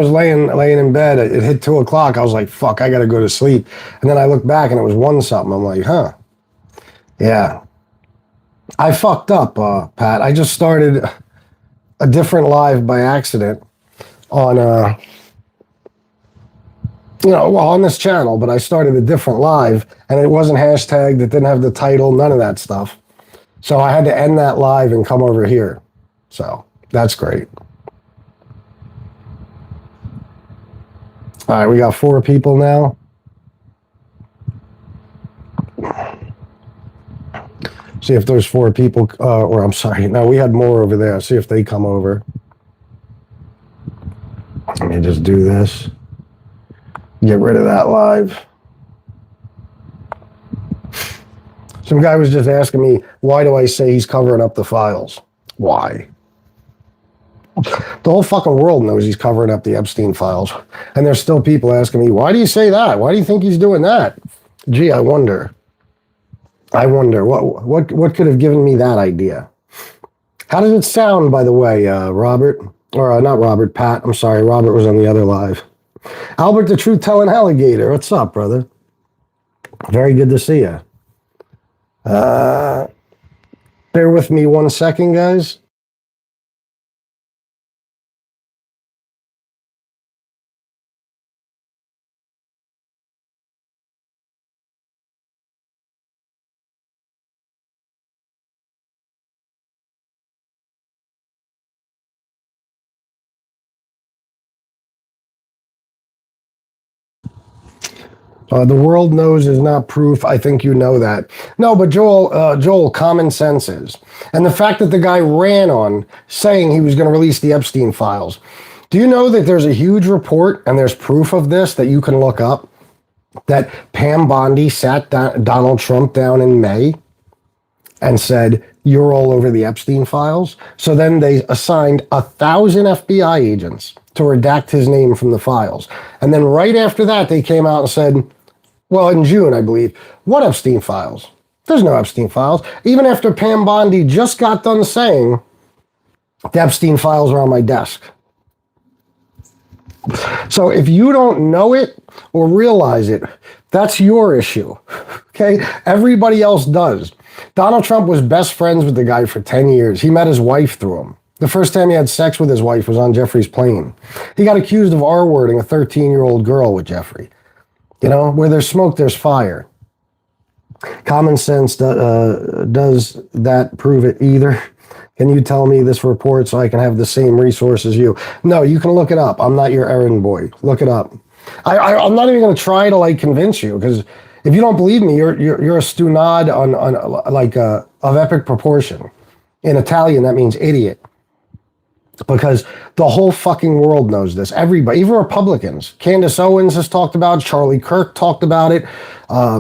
I was laying in bed. It hit 2 o'clock. I was like, fuck, I gotta go to sleep. And then I looked back and it was one something. I'm like, huh. Yeah. I fucked up, Pat. I just started a different live by accident on on this channel, but I started a different live and it wasn't hashtagged, it didn't have the title, none of that stuff. So I had to end that live and come over here. So that's great. All right, we got 4 people now. See if there's 4 people, or I'm sorry, no, we had more over there. See if they come over. Let me just do this. Get rid of that live. Some guy was just asking me, why do I say he's covering up the files? Why? The whole fucking world knows he's covering up the Epstein files. And there's still people asking me, why do you say that? Why do you think he's doing that? Gee, I wonder. What could have given me that idea? How does it sound, by the way, Robert? Or not Robert, Pat. I'm sorry, Robert was on the other live. Albert the Truth Telling Alligator. What's up, brother? Very good to see you. Bear with me 1 second, guys. The world knows is not proof. I think you know that. No, but Joel, common sense is. And the fact that the guy ran on saying he was going to release the Epstein files. Do you know that there's a huge report, and there's proof of this that you can look up, that Pam Bondi sat Donald Trump down in May and said, you're all over the Epstein files? So then they assigned 1,000 FBI agents to redact his name from the files. And then right after that, they came out and said, well, in June, I believe, what Epstein files? There's no Epstein files. Even after Pam Bondi just got done saying, the Epstein files are on my desk. So if you don't know it or realize it, that's your issue, okay? Everybody else does. Donald Trump was best friends with the guy for 10 years. He met his wife through him. The first time he had sex with his wife was on Jeffrey's plane. He got accused of R-wording a 13-year-old girl with Jeffrey. You know, where there's smoke, there's fire. Common sense does that prove it either? Can you tell me this report so I can have the same resource as you? No, you can look it up. I'm not your errand boy. Look it up. I'm not even going to try to like convince you, because if you don't believe me, you're a stunad on like of epic proportion. In Italian, that means idiot. Because the whole fucking world knows this. Everybody, even Republicans. Candace Owens has talked about it. Charlie Kirk talked about it.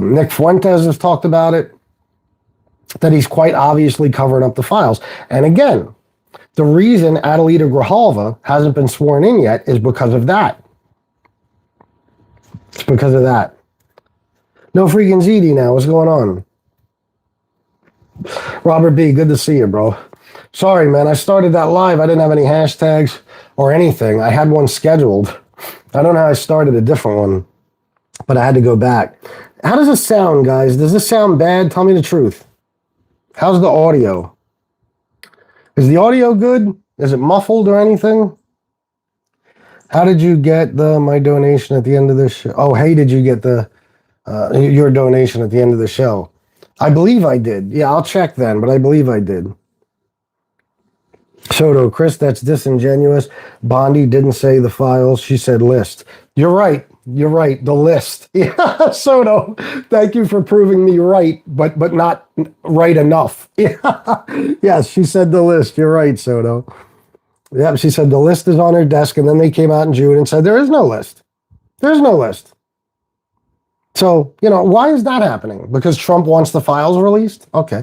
Nick Fuentes has talked about it. That he's quite obviously covering up the files. And again, the reason Adelita Grijalva hasn't been sworn in yet is because of that. It's because of that. No freaking ZD now. What's going on? Robert B., good to see you, bro. Sorry, man. I started that live. I didn't have any hashtags or anything. I had one scheduled. I don't know how I started a different one, but I had to go back. How does it sound, guys? Does this sound bad? Tell me the truth. How's the audio? Is the audio good? Is it muffled or anything? How did you get my donation at the end of this show? Oh, hey, did you get your donation at the end of the show? I believe I did. Yeah, I'll check then, but I believe I did. Soto, Chris, that's disingenuous. Bondi didn't say the files. She said list. You're right. You're right. The list. Yeah, Soto, thank you for proving me right, but not right enough. Yeah. Yes, she said the list. You're right, Soto. Yeah, she said the list is on her desk, and then they came out in June and said there is no list. There's no list. So, why is that happening? Because Trump wants the files released? Okay.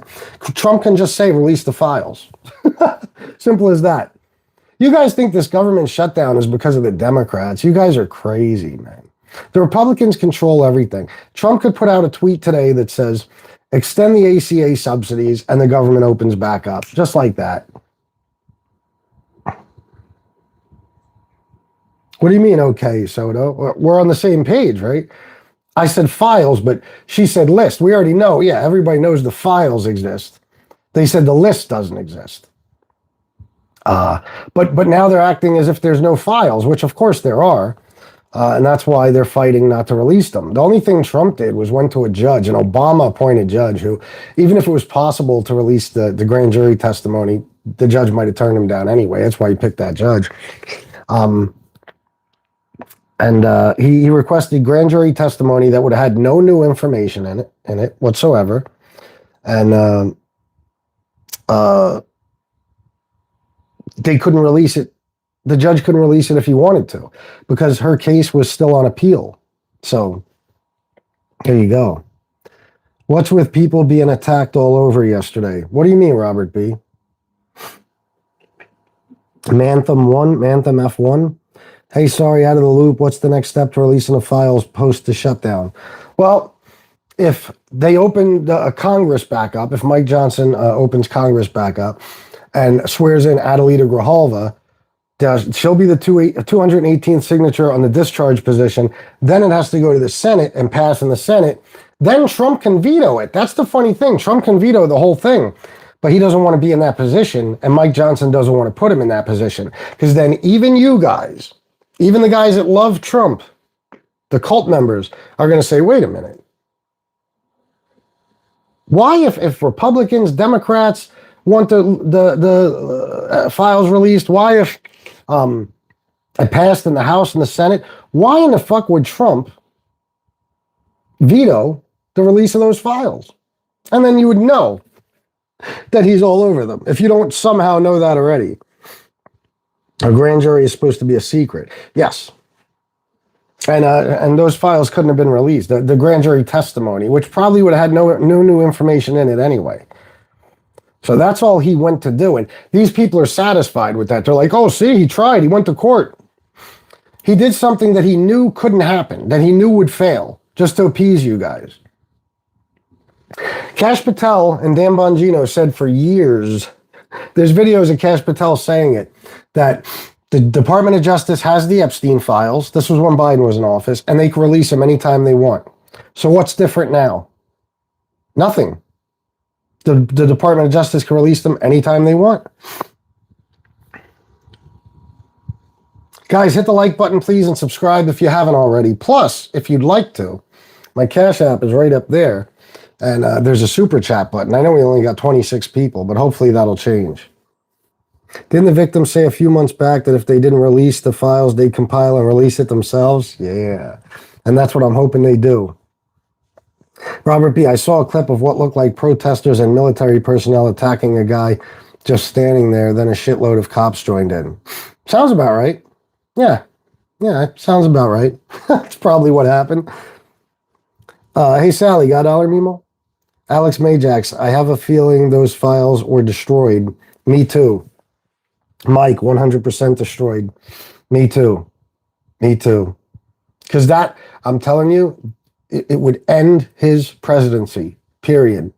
Trump can just say release the files. Simple as that. You guys think this government shutdown is because of the Democrats. You guys are crazy, man. The Republicans control everything. Trump could put out a tweet today that says, extend the ACA subsidies, and the government opens back up. Just like that. What do you mean, okay, Soto? We're on the same page, right? I said files, but she said list. We already know. Yeah, everybody knows the files exist. They said the list doesn't exist. But now they're acting as if there's no files, which of course there are. And that's why they're fighting not to release them. The only thing Trump did was went to a judge, an Obama-appointed judge, who, even if it was possible to release the grand jury testimony, the judge might have turned him down anyway. That's why he picked that judge. He requested grand jury testimony that would have had no new information in it whatsoever, and they couldn't release it. The judge couldn't release it if he wanted to, because her case was still on appeal. So there you go. What's with people being attacked all over yesterday? What do you mean, Robert B? Mantham F1. Hey, sorry, out of the loop. What's the next step to releasing the files post the shutdown? Well, if they open a Congress back up, if Mike Johnson opens Congress back up and swears in Adelita Grijalva, she'll be the 218th signature on the discharge position. Then it has to go to the Senate and pass in the Senate. Then Trump can veto it. That's the funny thing. Trump can veto the whole thing, but he doesn't want to be in that position, and Mike Johnson doesn't want to put him in that position, because then even you guys, even the guys that love Trump, the cult members, are going to say, wait a minute. Why, if Republicans, Democrats want the files released, why if it passed in the House and the Senate, why in the fuck would Trump veto the release of those files? And then you would know that he's all over them, if you don't somehow know that already. A grand jury is supposed to be a secret. Yes. And those files couldn't have been released. The grand jury testimony, which probably would have had no new information in it anyway. So that's all he went to do. And these people are satisfied with that. They're like, oh, see, he tried. He went to court. He did something that he knew couldn't happen, that he knew would fail, just to appease you guys. Kash Patel and Dan Bongino said for years, there's videos of Kash Patel saying it, that the Department of Justice has the Epstein files. This was when Biden was in office, and they can release them anytime they want. So what's different now? Nothing. The Department of Justice can release them anytime they want. Guys, hit the like button, please, and subscribe if you haven't already. Plus, if you'd like to, my Cash App is right up there, and there's a super chat button. I know we only got 26 people, but hopefully that'll change. Didn't the victims say a few months back that if they didn't release the files, they'd compile and release it themselves? Yeah. And that's what I'm hoping they do. Robert B., I saw a clip of what looked like protesters and military personnel attacking a guy just standing there. Then a shitload of cops joined in. Sounds about right. Yeah, sounds about right. That's probably what happened. Hey, Sally, got $1, Mimo? Alex Majax, I have a feeling those files were destroyed. Me too. Mike, 100% destroyed. Me too. Because that, I'm telling you, it would end his presidency, period.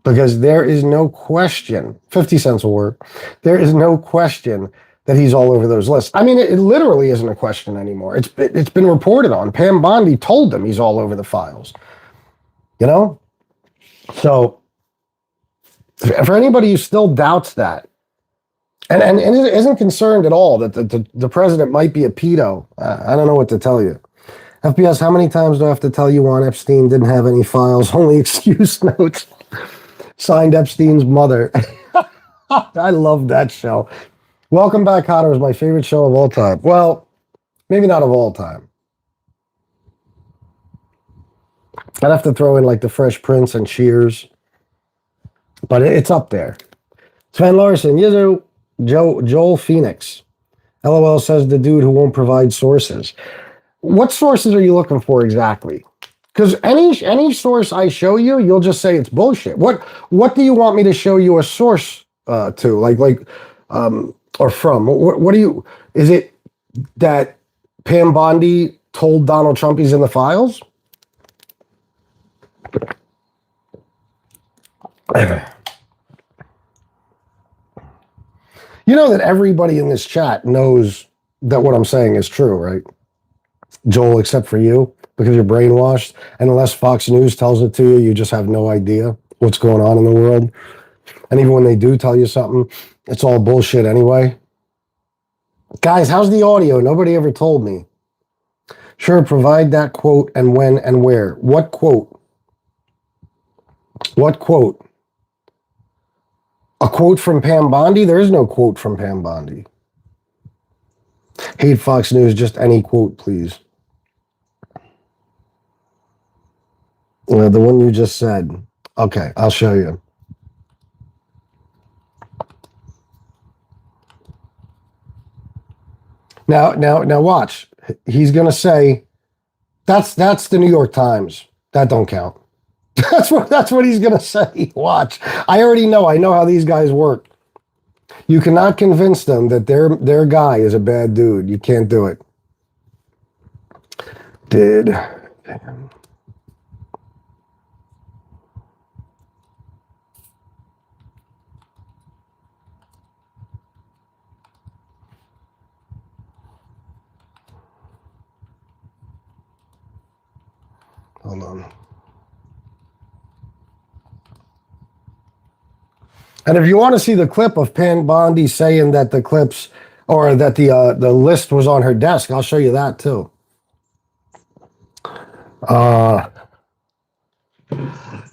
Because there is no question, 50 cents will work, there is no question that he's all over those lists. I mean, it literally isn't a question anymore. It's been reported on. Pam Bondi told them he's all over the files. You know? So, for anybody who still doubts that, and isn't concerned at all that the president might be a pedo, I don't know what to tell you. FPS, how many times do I have to tell you Juan Epstein didn't have any files, only excuse notes? Signed Epstein's mother. I love that show. Welcome Back, Kotter is my favorite show of all time. Well, maybe not of all time. I'd have to throw in like The Fresh Prince and Cheers. But it's up there. Sven Larson, Yizu, Joel Phoenix. LOL says the dude who won't provide sources. What sources are you looking for exactly? Because any source I show you, you'll just say it's bullshit. What do you want me to show you a source to? Like or from? What do you? Is it that Pam Bondi told Donald Trump he's in the files? You know that everybody in this chat knows that what I'm saying is true, right? Joel, except for you, because you're brainwashed. And unless Fox News tells it to you, you just have no idea what's going on in the world. And even when they do tell you something, it's all bullshit anyway. Guys, how's the audio? Nobody ever told me. Sure, provide that quote and when and where. What quote? What quote? A quote from Pam Bondi? There is no quote from Pam Bondi. Hate Fox News, just any quote, please. The one you just said. Okay, I'll show you. Now watch. He's gonna say, that's the New York Times. That don't count. That's what he's gonna say. Watch. I already know. I know how these guys work. You cannot convince them that their guy is a bad dude. You can't do it. Damn. Hold on. And if you want to see the clip of Pam Bondi saying that the clips or that the list was on her desk, I'll show you that too.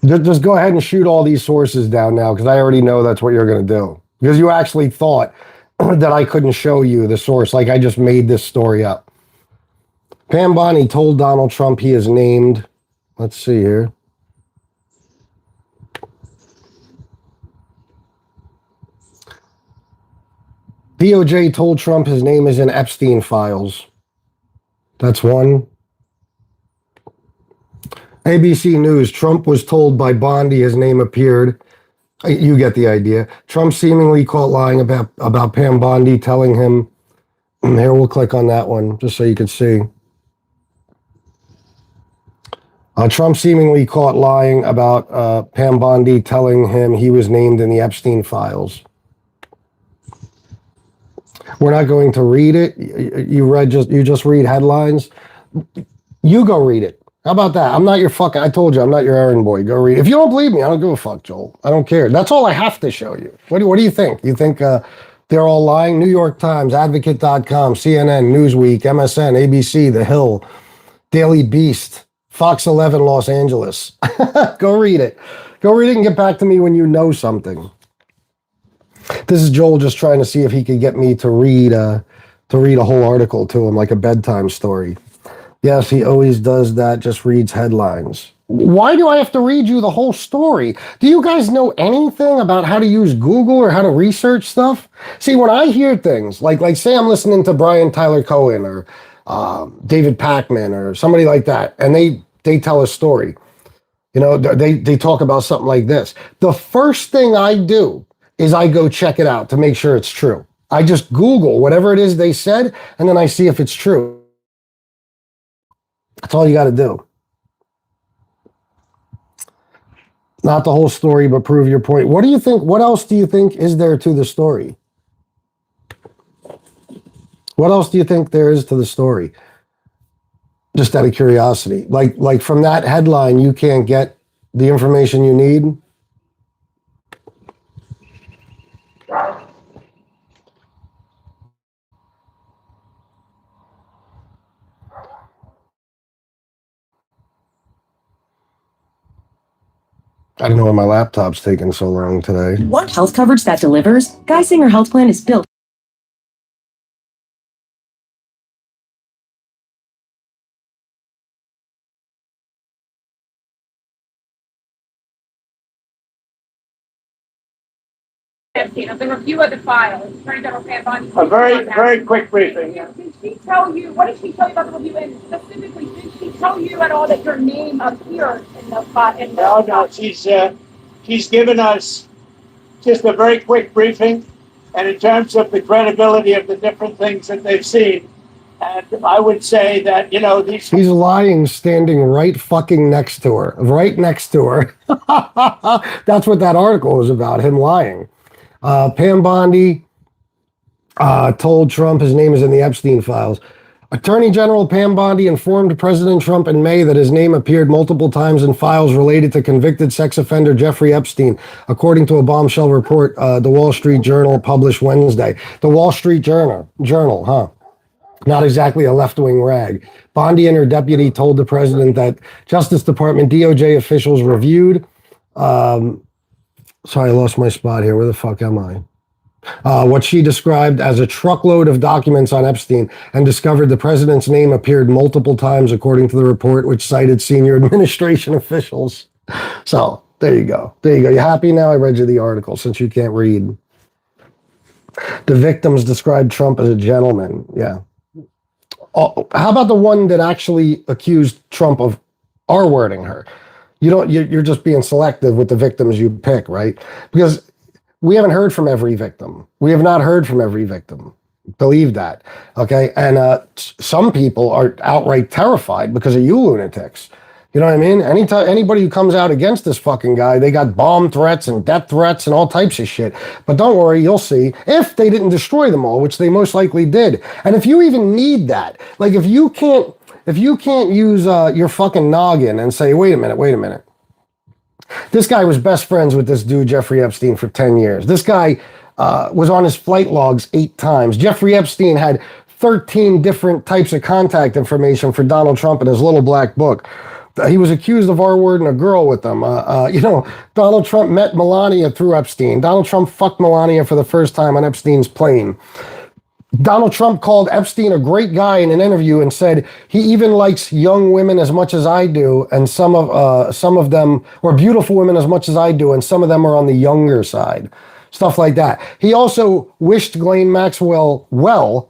Just go ahead and shoot all these sources down now, because I already know that's what you're going to do. Because you actually thought that I couldn't show you the source, like I just made this story up. Pam Bondi told Donald Trump he is named. Let's see here. DOJ told Trump his name is in Epstein files. That's one. ABC News, Trump was told by Bondi his name appeared. You get the idea. Trump seemingly caught lying about Pam Bondi telling him. Here, we'll click on that one just so you can see. Trump seemingly caught lying about Pam Bondi telling him he was named in the Epstein files. We're not going to read it. You just read headlines. You go read it. How about that? I'm not your fucking. I told you I'm not your errand boy. Go read it. If you don't believe me, I don't give a fuck, Joel. I don't care. That's all I have to show you. What do you think? You think they're all lying? New York Times, Advocate.com, CNN, Newsweek, MSN, ABC, The Hill, Daily Beast, Fox 11 Los Angeles. Go read it. Go read it and get back to me when you know something. This is Joel just trying to see if he could get me to read a whole article to him, like a bedtime story. Yes, he always does that, just reads headlines. Why do I have to read you the whole story? Do you guys know anything about how to use Google or how to research stuff? See, when I hear things, like say I'm listening to Brian Tyler Cohen or David Pakman or somebody like that, and they tell a story, they talk about something like this. The first thing I do is I go check it out to make sure it's true. I just Google whatever it is they said, and then I see if it's true. That's all you got to do. Not the whole story, but prove your point. What do you think? What else do you think is there to the story? What else do you think there is to the story? Just out of curiosity. Like from that headline, you can't get the information you need? I don't know why my laptop's taking so long today. Want health coverage that delivers? Geisinger Health Plan is built. Of the review of the files, Attorney General Pam Bondi. A very quick briefing. Did she tell you, what did she tell you about the review? And specifically, did she tell you at all that your name appeared in the file? No, she's given us just a very quick briefing, and in terms of the credibility of the different things that they've seen, and I would say that, these... He's lying standing right fucking next to her. Right next to her. That's what that article was about, him lying. Pam Bondi told Trump his name is in the Epstein files. Attorney General Pam Bondi informed President Trump in May that his name appeared multiple times in files related to convicted sex offender Jeffrey Epstein, according to a bombshell report the Wall Street Journal published Wednesday. The Wall Street Journal, huh? Not exactly a left-wing rag. Bondi and her deputy told the president that Justice Department DOJ officials reviewed. Sorry, I lost my spot here. Where the fuck am I? What she described as a truckload of documents on Epstein and discovered the president's name appeared multiple times, according to the report, which cited senior administration officials. So there you go. There you go. You happy now? I read you the article since you can't read. The victims described Trump as a gentleman. Yeah. Oh, how about the one that actually accused Trump of R-wording her? You're just being selective with the victims you pick, right? Because we haven't heard from every victim. We have not heard from every victim. Believe that, okay? And some people are outright terrified because of you lunatics. You know what I mean? Anytime anybody who comes out against this fucking guy, they got bomb threats and death threats and all types of shit. But don't worry, you'll see. If they didn't destroy them all, which they most likely did, and if you even need that, like if you can't use your fucking noggin and say, wait a minute. This guy was best friends with this dude, Jeffrey Epstein, for 10 years. This guy was on his flight logs 8 times. Jeffrey Epstein had 13 different types of contact information for Donald Trump in his little black book. He was accused of R-wording a girl with them. Donald Trump met Melania through Epstein. Donald Trump fucked Melania for the first time on Epstein's plane. Donald Trump called Epstein a great guy in an interview and said he even likes young women as much as I do, and some of them, or beautiful women as much as I do, and some of them are on the younger side. Stuff like that. He also wished Ghislaine Maxwell well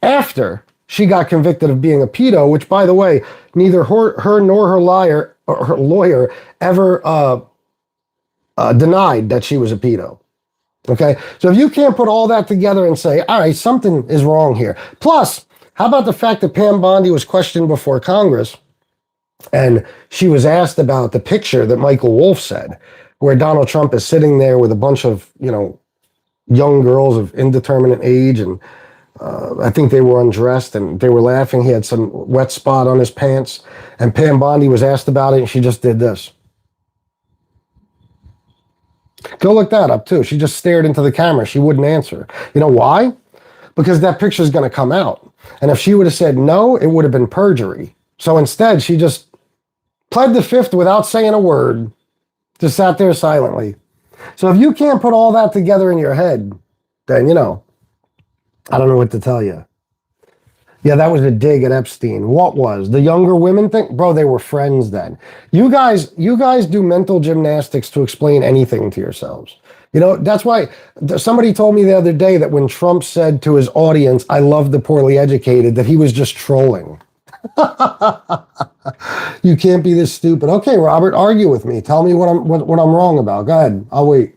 after she got convicted of being a pedo, which, by the way, neither her nor her lawyer ever denied that she was a pedo. Okay, so if you can't put all that together and say, all right, something is wrong here. Plus, how about the fact that Pam Bondi was questioned before Congress and she was asked about the picture that Michael Wolff said, where Donald Trump is sitting there with a bunch of, young girls of indeterminate age, and I think they were undressed and they were laughing. He had some wet spot on his pants, and Pam Bondi was asked about it and she just did this. Go look that up too. She just stared into the camera. She wouldn't answer. You know why? Because that picture is going to come out. And if she would have said no, it would have been perjury. So instead, she just pled the fifth without saying a word. Just sat there silently. So if you can't put all that together in your head, then, I don't know what to tell you. Yeah, that was a dig at Epstein. What was? The younger women thing? Bro, they were friends then. You guys do mental gymnastics to explain anything to yourselves. That's why somebody told me the other day that when Trump said to his audience, I love the poorly educated, that he was just trolling. You can't be this stupid. Okay, Robert, argue with me. Tell me what I'm wrong about. Go ahead. I'll wait.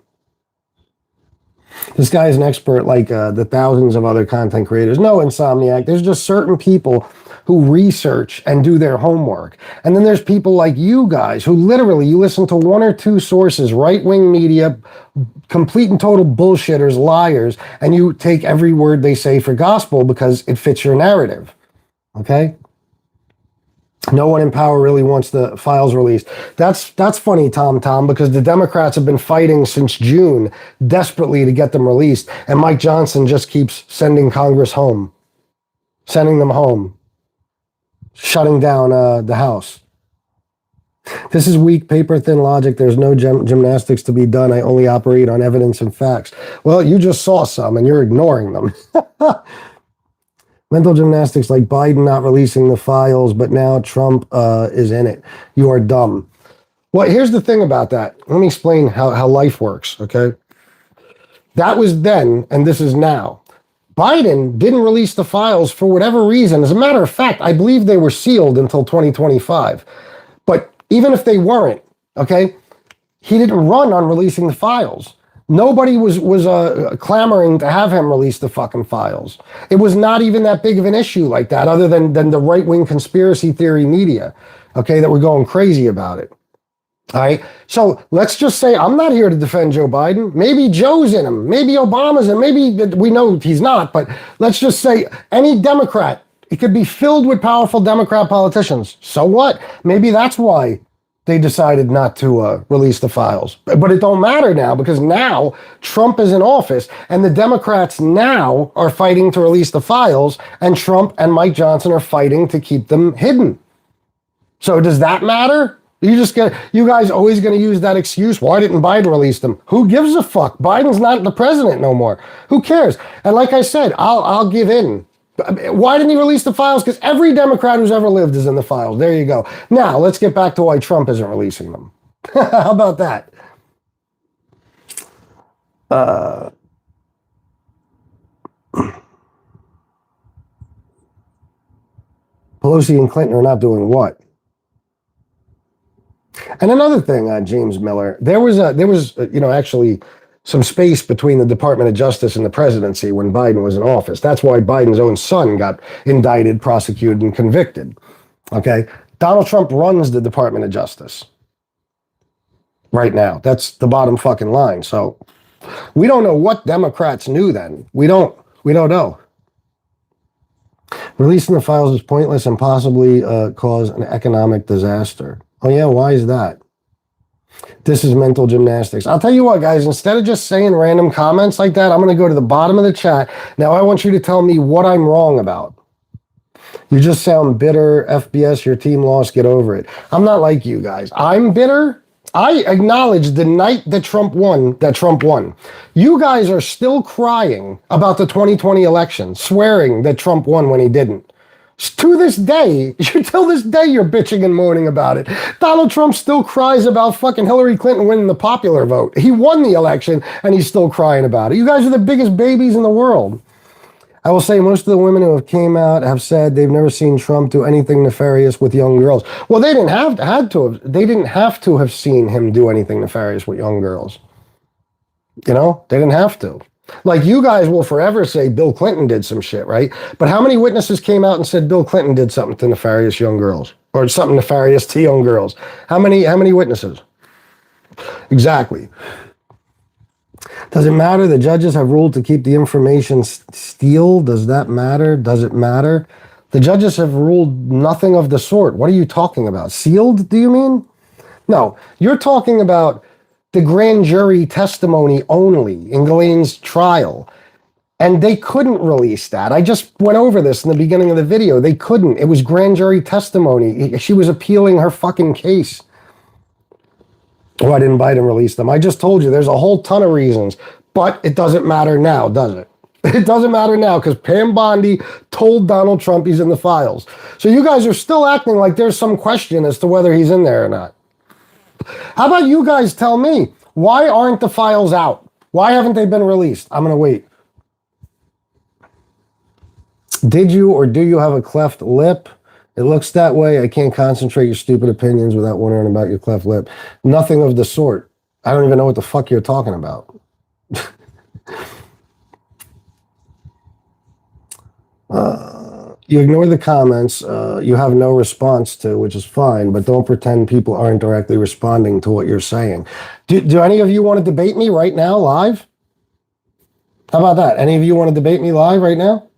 This guy is an expert like the thousands of other content creators. No, Insomniac. There's just certain people who research and do their homework. And then there's people like you guys who literally, you listen to 1 or 2 sources, right-wing media, complete and total bullshitters, liars, and you take every word they say for gospel because it fits your narrative. Okay? No one in power really wants the files released. That's funny, Tom, because the Democrats have been fighting since June desperately to get them released, and Mike Johnson just keeps sending Congress home, sending them home, shutting down the House. This is weak, paper-thin logic. There's no gymnastics to be done. I only operate on evidence and facts. Well, you just saw some, and you're ignoring them. Mental gymnastics like Biden not releasing the files, but now Trump is in it. You are dumb. Well, here's the thing about that. Let me explain how life works, okay? That was then, and this is now. Biden didn't release the files for whatever reason. As a matter of fact, I believe they were sealed until 2025. But even if they weren't, okay, he didn't run on releasing the files. Nobody was clamoring to have him release the fucking files. It was not even that big of an issue like that, other than the right-wing conspiracy theory media, okay, that were going crazy about it. All right. So let's just say I'm not here to defend Joe Biden. Maybe Joe's in him. Maybe Obama's in. Maybe we know he's not. But let's just say any Democrat, it could be filled with powerful Democrat politicians. So what? Maybe that's why they decided not to release the files. But it don't matter now because now Trump is in office and the Democrats now are fighting to release the files and Trump and Mike Johnson are fighting to keep them hidden. So does that matter? You guys always going to use that excuse. Why didn't Biden release them? Who gives a fuck? Biden's not the president no more. Who cares? And like I said, I'll give in. Why didn't he release the files? Because every Democrat who's ever lived is in the files. There you go. Now let's get back to why Trump isn't releasing them. How about that? Pelosi and Clinton are not doing what? And another thing, James Miller, there was actually some space between the Department of Justice and the presidency when Biden was in office. That's why Biden's own son got indicted, prosecuted, and convicted. Okay, Donald Trump runs the Department of Justice right now. That's the bottom fucking line. So we don't know what Democrats knew then. We don't know. Releasing the files is pointless and possibly cause an economic disaster. Oh yeah, why is that? This is mental gymnastics. I'll tell you what, guys, instead of just saying random comments like that, I'm going to go to the bottom of the chat. Now I want you to tell me what I'm wrong about. You just sound bitter. FBS, your team lost. Get over it. I'm not like you guys. I'm bitter. I acknowledge the night that Trump won. You guys are still crying about the 2020 election, swearing that Trump won when he didn't. To this day, till this day, you're bitching and moaning about it. Donald Trump still cries about fucking Hillary Clinton winning the popular vote. He won the election and he's still crying about it. You guys are the biggest babies in the world. I will say most of the women who have came out have said they've never seen Trump do anything nefarious with young girls. Well, they didn't have to have seen him do anything nefarious with young girls. You know, they didn't have to. Like, you guys will forever say Bill Clinton did some shit, right? But how many witnesses came out and said Bill Clinton did something to nefarious young girls or something nefarious to young girls? How many witnesses? Exactly. Does it matter? The judges have ruled to keep the information sealed. Does that matter? Does it matter? The judges have ruled nothing of the sort. What are you talking about? Sealed, do you mean? No, you're talking about the grand jury testimony only in Ghislaine's trial. And they couldn't release that. I just went over this in the beginning of the video. They couldn't. It was grand jury testimony. She was appealing her fucking case. Why didn't Biden release them? I just told you there's a whole ton of reasons. But it doesn't matter now, does it? It doesn't matter now because Pam Bondi told Donald Trump he's in the files. So you guys are still acting like there's some question as to whether he's in there or not. How about you guys tell me, why aren't the files out? Why haven't they been released? I'm going to wait. Did you or do you have a cleft lip? It looks that way. I can't concentrate your stupid opinions without wondering about your cleft lip. Nothing of the sort. I don't even know what the fuck you're talking about. You ignore the comments you have no response to, which is fine, but don't pretend people aren't directly responding to what you're saying. Do any of you want to debate me right now, live? How about that? Any of you want to debate me live right now?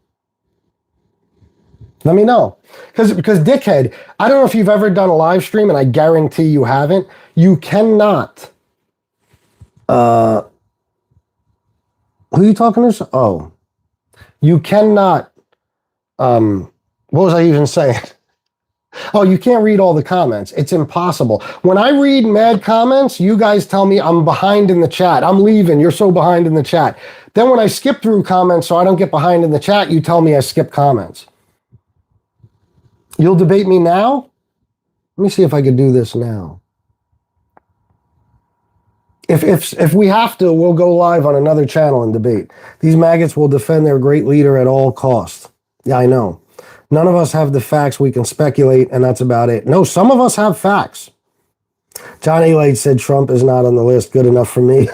Let me know. Because dickhead, I don't know if you've ever done a live stream, and I guarantee you haven't. You cannot. Who are you talking to? Oh. You cannot. What was I even saying? Oh, you can't read all the comments. It's impossible. When I read mad comments, you guys tell me I'm behind in the chat. I'm leaving. You're so behind in the chat. Then when I skip through comments so I don't get behind in the chat, you tell me I skip comments. You'll debate me now? Let me see if I could do this now. If we have to, we'll go live on another channel and debate. These maggots will defend their great leader at all costs. Yeah, I know. None of us have the facts. We can speculate, and that's about it. No, some of us have facts. John A. Light said Trump is not on the list. Good enough for me.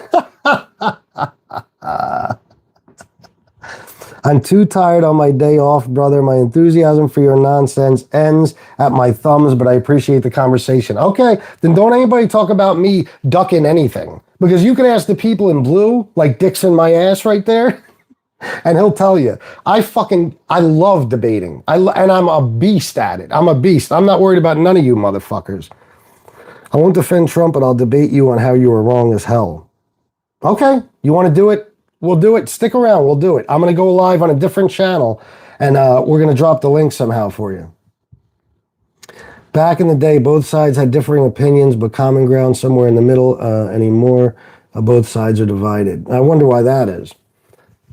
I'm too tired on my day off, brother. My enthusiasm for your nonsense ends at my thumbs, but I appreciate the conversation. Okay, then don't anybody talk about me ducking anything. Because you can ask the people in blue, like Dixon my ass right there, and he'll tell you. I love debating. And I'm a beast at it. I'm a beast. I'm not worried about none of you motherfuckers. I won't defend Trump, but I'll debate you on how you were wrong as hell. Okay, you want to do it? We'll do it. Stick around. We'll do it. I'm going to go live on a different channel, and we're going to drop the link somehow for you. Back in the day, both sides had differing opinions, but common ground somewhere in the middle. Anymore, both sides are divided. I wonder why that is.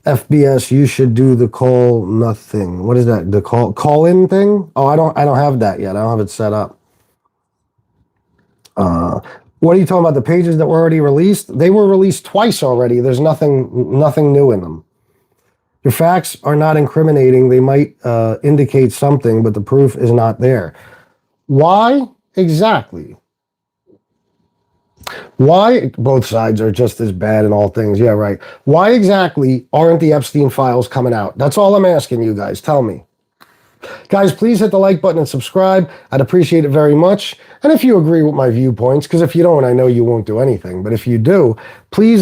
FBS, you should do the call nothing. What is that? The call in thing? Oh, I don't have that yet. I don't have it set up. What are you talking about? The pages that were already released? They were released twice already. There's nothing new in them. Your facts are not incriminating. They might indicate something, but the proof is not there. Why exactly? Why both sides are just as bad in all things? Yeah, right. Why exactly aren't the Epstein files coming out? That's all I'm asking you guys. Tell me. Guys, please hit the like button and subscribe. I'd appreciate it very much. And if you agree with my viewpoints, because if you don't, I know you won't do anything. But if you do, please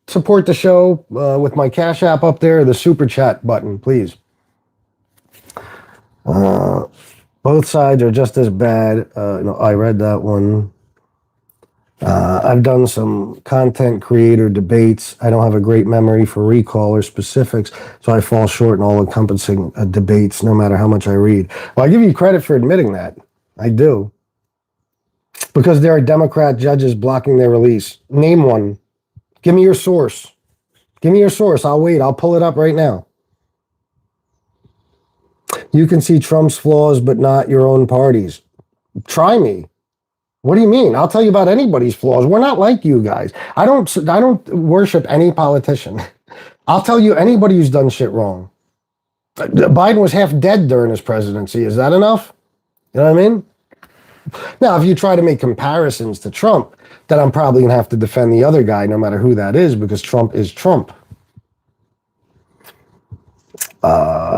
support the show with my Cash App up there, the Super Chat button, please. Both sides are just as bad. I read that one. I've done some content creator debates. I don't have a great memory for recall or specifics, so I fall short in all encompassing debates, no matter how much I read. Well, I give you credit for admitting that. I do. Because there are Democrat judges blocking their release. Name one. Give me your source. Give me your source. I'll wait. I'll pull it up right now. You can see Trump's flaws, but not your own party's. Try me. What do you mean? I'll tell you about anybody's flaws. We're not like you guys. I don't worship any politician. I'll tell you anybody who's done shit wrong. Biden was half dead during his presidency. Is that enough? You know what I mean? Now, if you try to make comparisons to Trump, then I'm probably going to have to defend the other guy, no matter who that is, because Trump is Trump.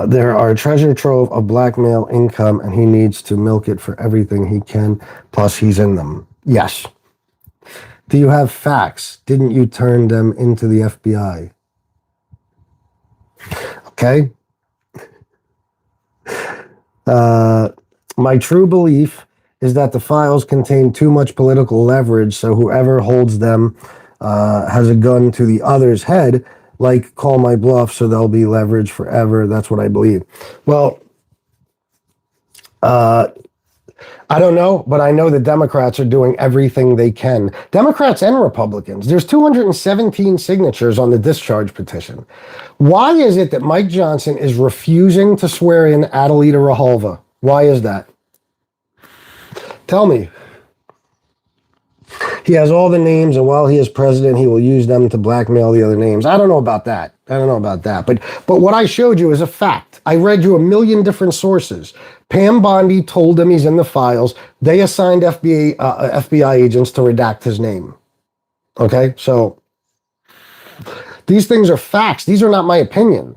There are a treasure trove of blackmail income, and he needs to milk it for everything he can, plus he's in them. Yes. Do you have facts? Didn't you turn them into the FBI? Okay. My true belief is that the files contain too much political leverage, so whoever holds them has a gun to the other's head, like call my bluff, so they'll be leveraged forever. That's what I believe. Well, I don't know, but I know the Democrats are doing everything they can. Democrats and Republicans. There's 217 signatures on the discharge petition. Why is it that Mike Johnson is refusing to swear in Adelita Rahalva? Why is that? Tell me. He has all the names, and while he is president, he will use them to blackmail the other names. I don't know about that. But what I showed you is a fact. I read you a million different sources. Pam Bondi told him he's in the files. They assigned FBI agents to redact his name. Okay, so these things are facts. These are not my opinion.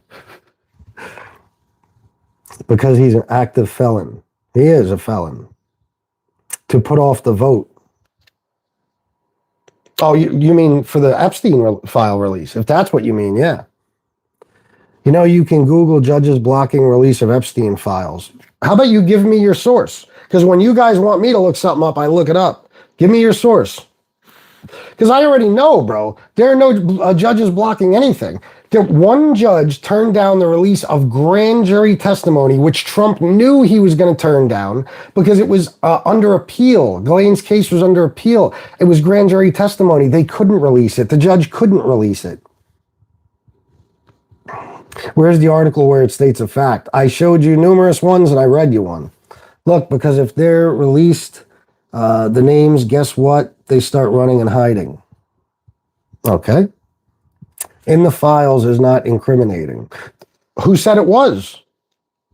Because he's an active felon. He is a felon. To put off the vote. Oh, you mean for the Epstein file release? If that's what you mean, yeah. You know, you can Google judges blocking release of Epstein files. How about you give me your source? Because when you guys want me to look something up, I look it up. Give me your source. Because I already know, bro. There are no judges blocking anything. One judge turned down the release of grand jury testimony, which Trump knew he was going to turn down because it was under appeal. Ghislaine's case was under appeal. It was grand jury testimony. They couldn't release it. The judge couldn't release it. Where's the article where it states a fact? I showed you numerous ones and I read you one. Look, because if they're released, the names, guess what? They start running and hiding. Okay. In the files is not incriminating. Who said it was?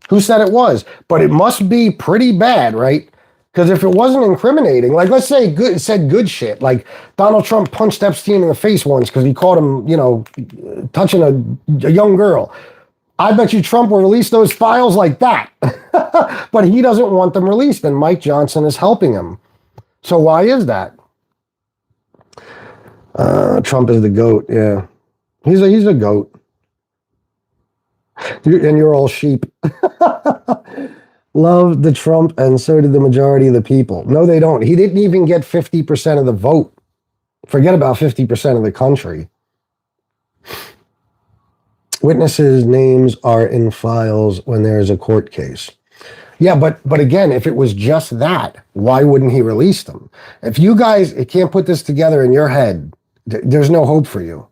Who said it was? But it must be pretty bad, right? Because if it wasn't incriminating, like let's say it said good shit, like Donald Trump punched Epstein in the face once because he caught him, touching a young girl. I bet you Trump will release those files like that. But he doesn't want them released, and Mike Johnson is helping him. So why is that? Trump is the GOAT, yeah. He's a GOAT. And you're all sheep. Love the Trump, and so did the majority of the people. No, they don't. He didn't even get 50% of the vote. Forget about 50% of the country. Witnesses' names are in files when there is a court case. Yeah, but again, if it was just that, why wouldn't he release them? If you guys can't put this together in your head, there's no hope for you.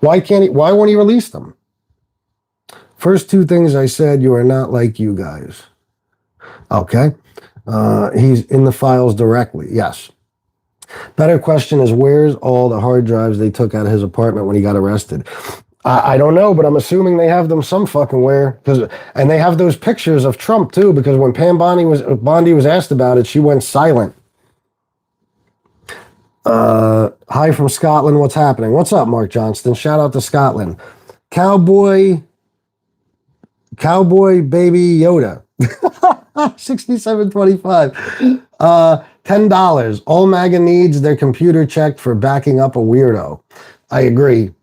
Why won't he release them? First two things I said, you are not like you guys. Okay. He's in the files directly. Yes. Better question is, where's all the hard drives they took out of his apartment when he got arrested? I don't know, but I'm assuming they have them some fucking where. And they have those pictures of Trump too, because when Pam Bondi was asked about it, she went silent. Hi from Scotland. What's happening? What's up, Mark Johnston? Shout out to Scotland. Cowboy baby Yoda. 67.25. $10. All MAGA needs their computer checked for backing up a weirdo. I agree.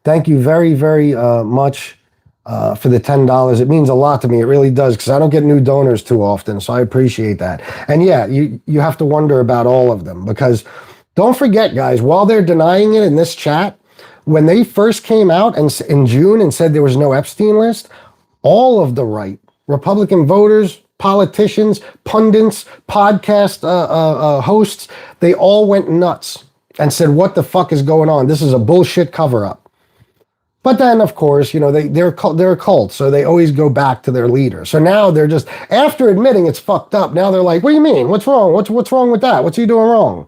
Thank you very, very much for the $10. It means a lot to me. It really does, because I don't get new donors too often, so I appreciate that. And yeah, you have to wonder about all of them, because don't forget, guys, while they're denying it in this chat, when they first came out in June and said there was no Epstein list, all of the right, Republican voters, politicians, pundits, podcast hosts, they all went nuts and said, what the fuck is going on? This is a bullshit cover-up. But then, of course, they're a cult, so they always go back to their leader. So now they're just, after admitting it's fucked up, now they're like, what do you mean? What's wrong? What's wrong with that? What's he doing wrong?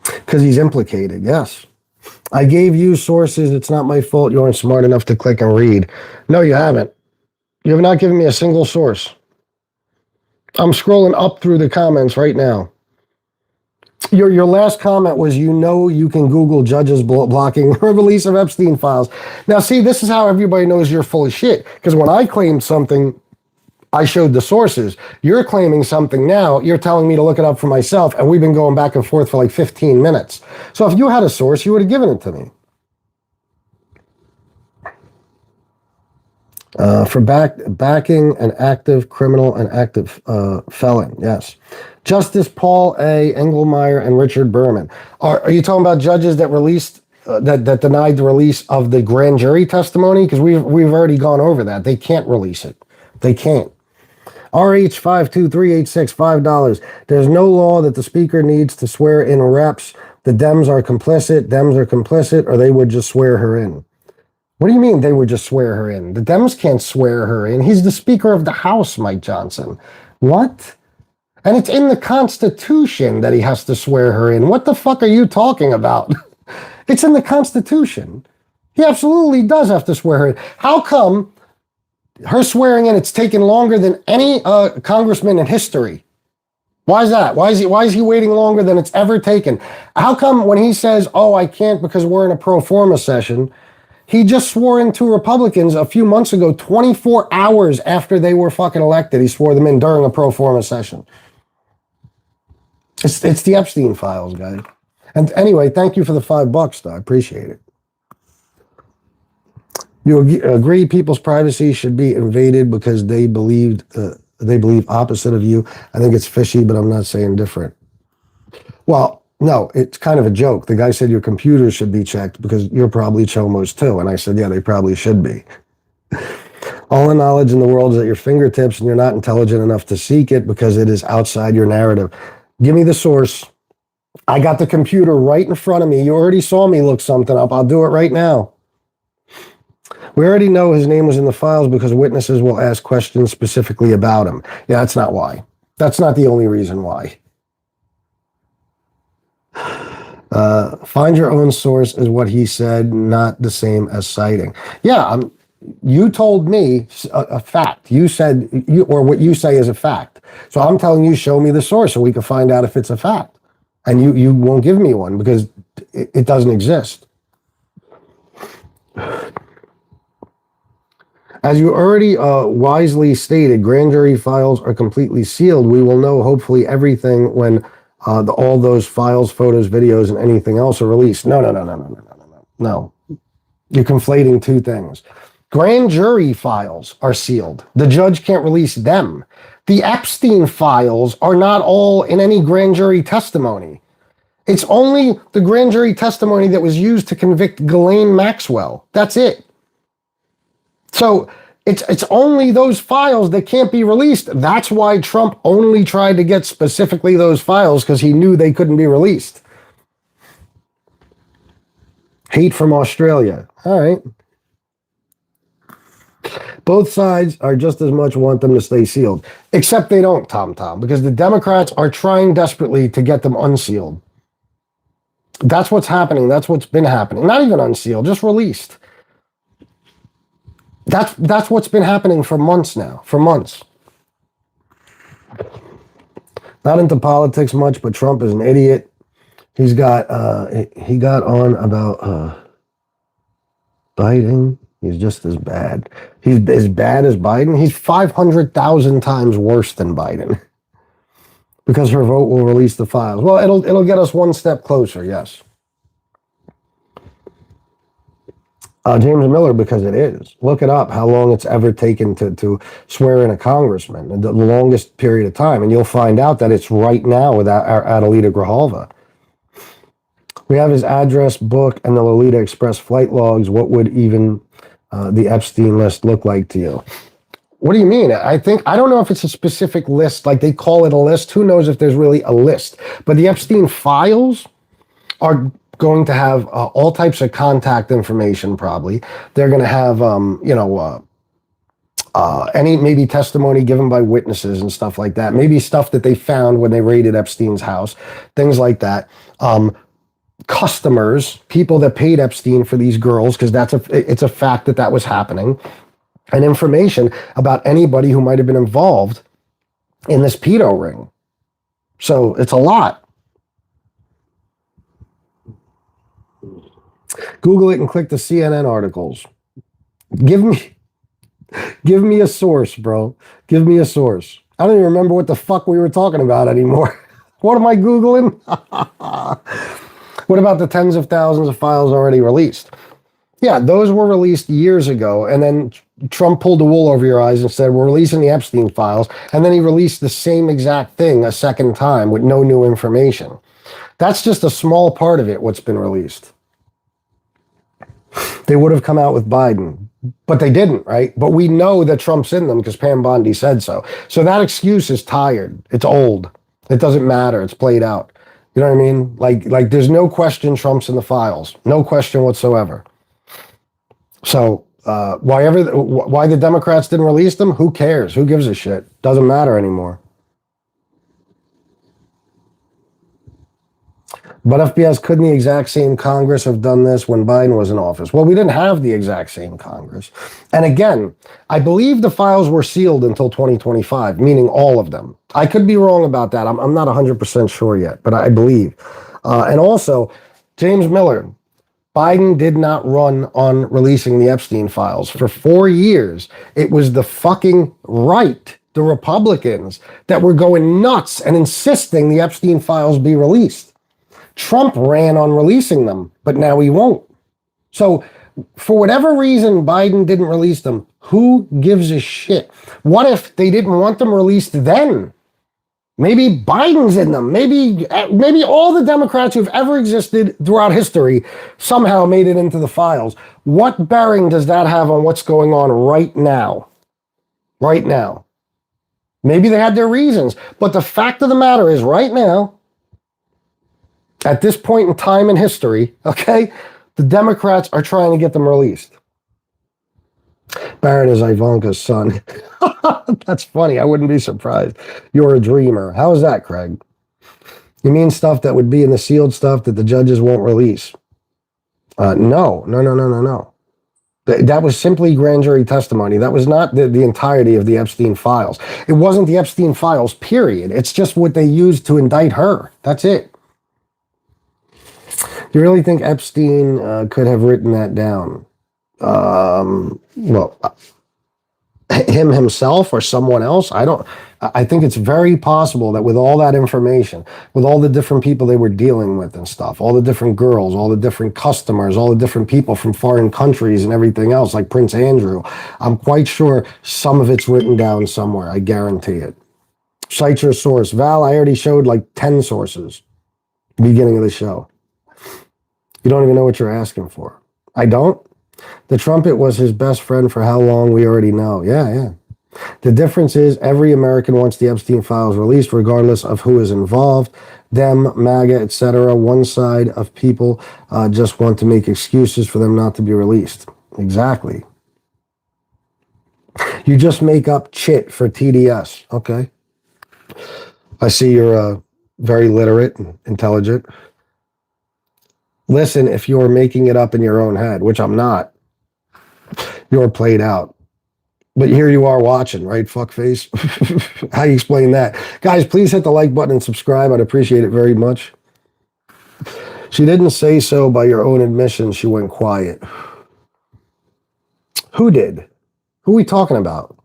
Because he's implicated, yes. I gave you sources. It's not my fault you aren't smart enough to click and read. No, you haven't. You have not given me a single source. I'm scrolling up through the comments right now. Your last comment was, you can Google judges blocking release of Epstein files. Now, see, this is how everybody knows you're full of shit. Because when I claimed something, I showed the sources. You're claiming something now. You're telling me to look it up for myself, and we've been going back and forth for like 15 minutes. So if you had a source, you would have given it to me. For backing an active criminal and active felon, yes. Justice Paul A. Engelmeyer and Richard Berman. Are you talking about judges that released, that denied the release of the grand jury testimony? Because we've already gone over that. They can't release it. They can't. RH52386, $5. There's no law that the speaker needs to swear in reps. The Dems are complicit, or they would just swear her in. What do you mean they would just swear her in? The Dems can't swear her in. He's the Speaker of the House, Mike Johnson. What? And it's in the Constitution that he has to swear her in. What the fuck are you talking about? It's in the Constitution. He absolutely does have to swear her in. How come her swearing in, it's taken longer than any congressman in history? Why is that? Why is he waiting longer than it's ever taken? How come when he says, oh, I can't because we're in a pro forma session, he just swore in two Republicans a few months ago, 24 hours after they were fucking elected. He swore them in during a pro forma session. It's the Epstein files, guys. And anyway, thank you for the $5, though. I appreciate it. You agree people's privacy should be invaded because they believe opposite of you. I think it's fishy, but I'm not saying different. Well, no, it's kind of a joke. The guy said your computers should be checked because you're probably chomos too. And I said, yeah, they probably should be. All the knowledge in the world is at your fingertips and you're not intelligent enough to seek it because it is outside your narrative. Give me the source. I got the computer right in front of me. You already saw me look something up. I'll do it right now. We already know his name was in the files because witnesses will ask questions specifically about him. Yeah, that's not why. That's not the only reason why. Find your own source is what he said, not the same as citing. Yeah, you told me a fact. You said, or what you say is a fact. So I'm telling you, show me the source so we can find out if it's a fact. And you won't give me one because it doesn't exist. As you already wisely stated, grand jury files are completely sealed. We will know hopefully everything when all those files, photos, videos, and anything else are released. No. No. You're conflating two things. Grand jury files are sealed. The judge can't release them. The Epstein files are not all in any grand jury testimony. It's only the grand jury testimony that was used to convict Ghislaine Maxwell. That's it. So it's only those files that can't be released. That's why Trump only tried to get specifically those files, because he knew they couldn't be released. Hate from Australia. All right. Both sides are just as much want them to stay sealed, except they don't, Tom, because the Democrats are trying desperately to get them unsealed. That's what's happening. That's what's been happening. Not even unsealed, just released. That's what's been happening for months now. For months. Not into politics much, but Trump is an idiot. He got on about Biden. He's just as bad. He's as bad as Biden. He's 500,000 times worse than Biden. Because her vote will release the files. Well, it'll get us one step closer, yes. James Miller, because it is. Look it up, how long it's ever taken to swear in a congressman, the longest period of time, and you'll find out that it's right now with Adelita Grijalva. We have his address book and the Lolita Express flight logs. What would even the Epstein list look like to you? What do you mean? I don't know if it's a specific list, like they call it a list. Who knows if there's really a list? But the Epstein files are going to have all types of contact information, probably. They're going to have, any maybe testimony given by witnesses and stuff like that. Maybe stuff that they found when they raided Epstein's house, things like that. Customers, people that paid Epstein for these girls, because it's a fact that was happening. And information about anybody who might have been involved in this pedo ring. So it's a lot. Google it and click the CNN articles. Give me a source, bro. Give me a source. I don't even remember what the fuck we were talking about anymore. What am I Googling? What about the tens of thousands of files already released? Yeah, those were released years ago, and then Trump pulled the wool over your eyes and said, we're releasing the Epstein files, and then he released the same exact thing a second time with no new information. That's just a small part of it, what's been released. They would have come out with Biden, but they didn't, right? But we know that Trump's in them because Pam Bondi said so. So that excuse is tired. It's old. It doesn't matter. It's played out. You know what I mean? Like there's no question Trump's in the files. No question whatsoever. So why the Democrats didn't release them? Who cares? Who gives a shit? Doesn't matter anymore. But FBS, couldn't the exact same Congress have done this when Biden was in office? Well, we didn't have the exact same Congress. And again, I believe the files were sealed until 2025, meaning all of them. I could be wrong about that. I'm not 100% sure yet, but I believe. And also, James Miller, Biden did not run on releasing the Epstein files. For 4 years, it was the fucking right, the Republicans, that were going nuts and insisting the Epstein files be released. Trump ran on releasing them, but now he won't. So for whatever reason Biden didn't release them, who gives a shit? What if they didn't want them released then? Maybe Biden's in them. Maybe all the Democrats who've ever existed throughout history somehow made it into the files. What bearing does that have on what's going on right now? Right now. Maybe they had their reasons, but the fact of the matter is right now, at this point in time in history, okay, the Democrats are trying to get them released. Barron is Ivanka's son. That's funny. I wouldn't be surprised. You're a dreamer. How is that, Craig? You mean stuff that would be in the sealed stuff that the judges won't release? No. That was simply grand jury testimony. That was not the entirety of the Epstein files. It wasn't the Epstein files, period. It's just what they used to indict her. That's it. Do you really think Epstein could have written that down? Well, him himself or someone else? I think it's very possible that with all that information, with all the different people they were dealing with and stuff, all the different girls, all the different customers, all the different people from foreign countries and everything else, like Prince Andrew, I'm quite sure some of it's written down somewhere. I guarantee it. Cite your source. Val, I already showed like 10 sources beginning of the show. You don't even know what you're asking for. I don't? The trumpet was his best friend for how long? We already know. Yeah. The difference is every American wants the Epstein files released, regardless of who is involved. Them, MAGA, etc. One side of people just want to make excuses for them not to be released. Exactly. You just make up chit for TDS. Okay. I see you're very literate and intelligent. Listen, if you're making it up in your own head, which I'm not, you're played out. But here you are watching, right, fuckface? How you explain that? Guys, please hit the like button and subscribe. I'd appreciate it very much. She didn't say so by your own admission. She went quiet. Who did? Who are we talking about?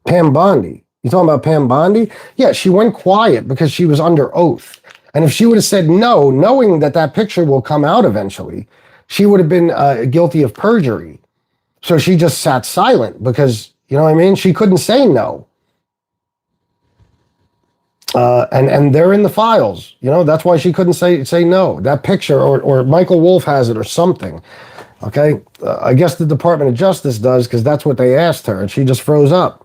Pam Bondi. You talking about Pam Bondi? Yeah, she went quiet because she was under oath. And if she would have said no, knowing that that picture will come out eventually, she would have been guilty of perjury. So she just sat silent because, you know what I mean? She couldn't say no. And they're in the files. You know, that's why she couldn't say no. That picture, or Michael Wolff has it or something. Okay? I guess the Department of Justice does because that's what they asked her, and she just froze up.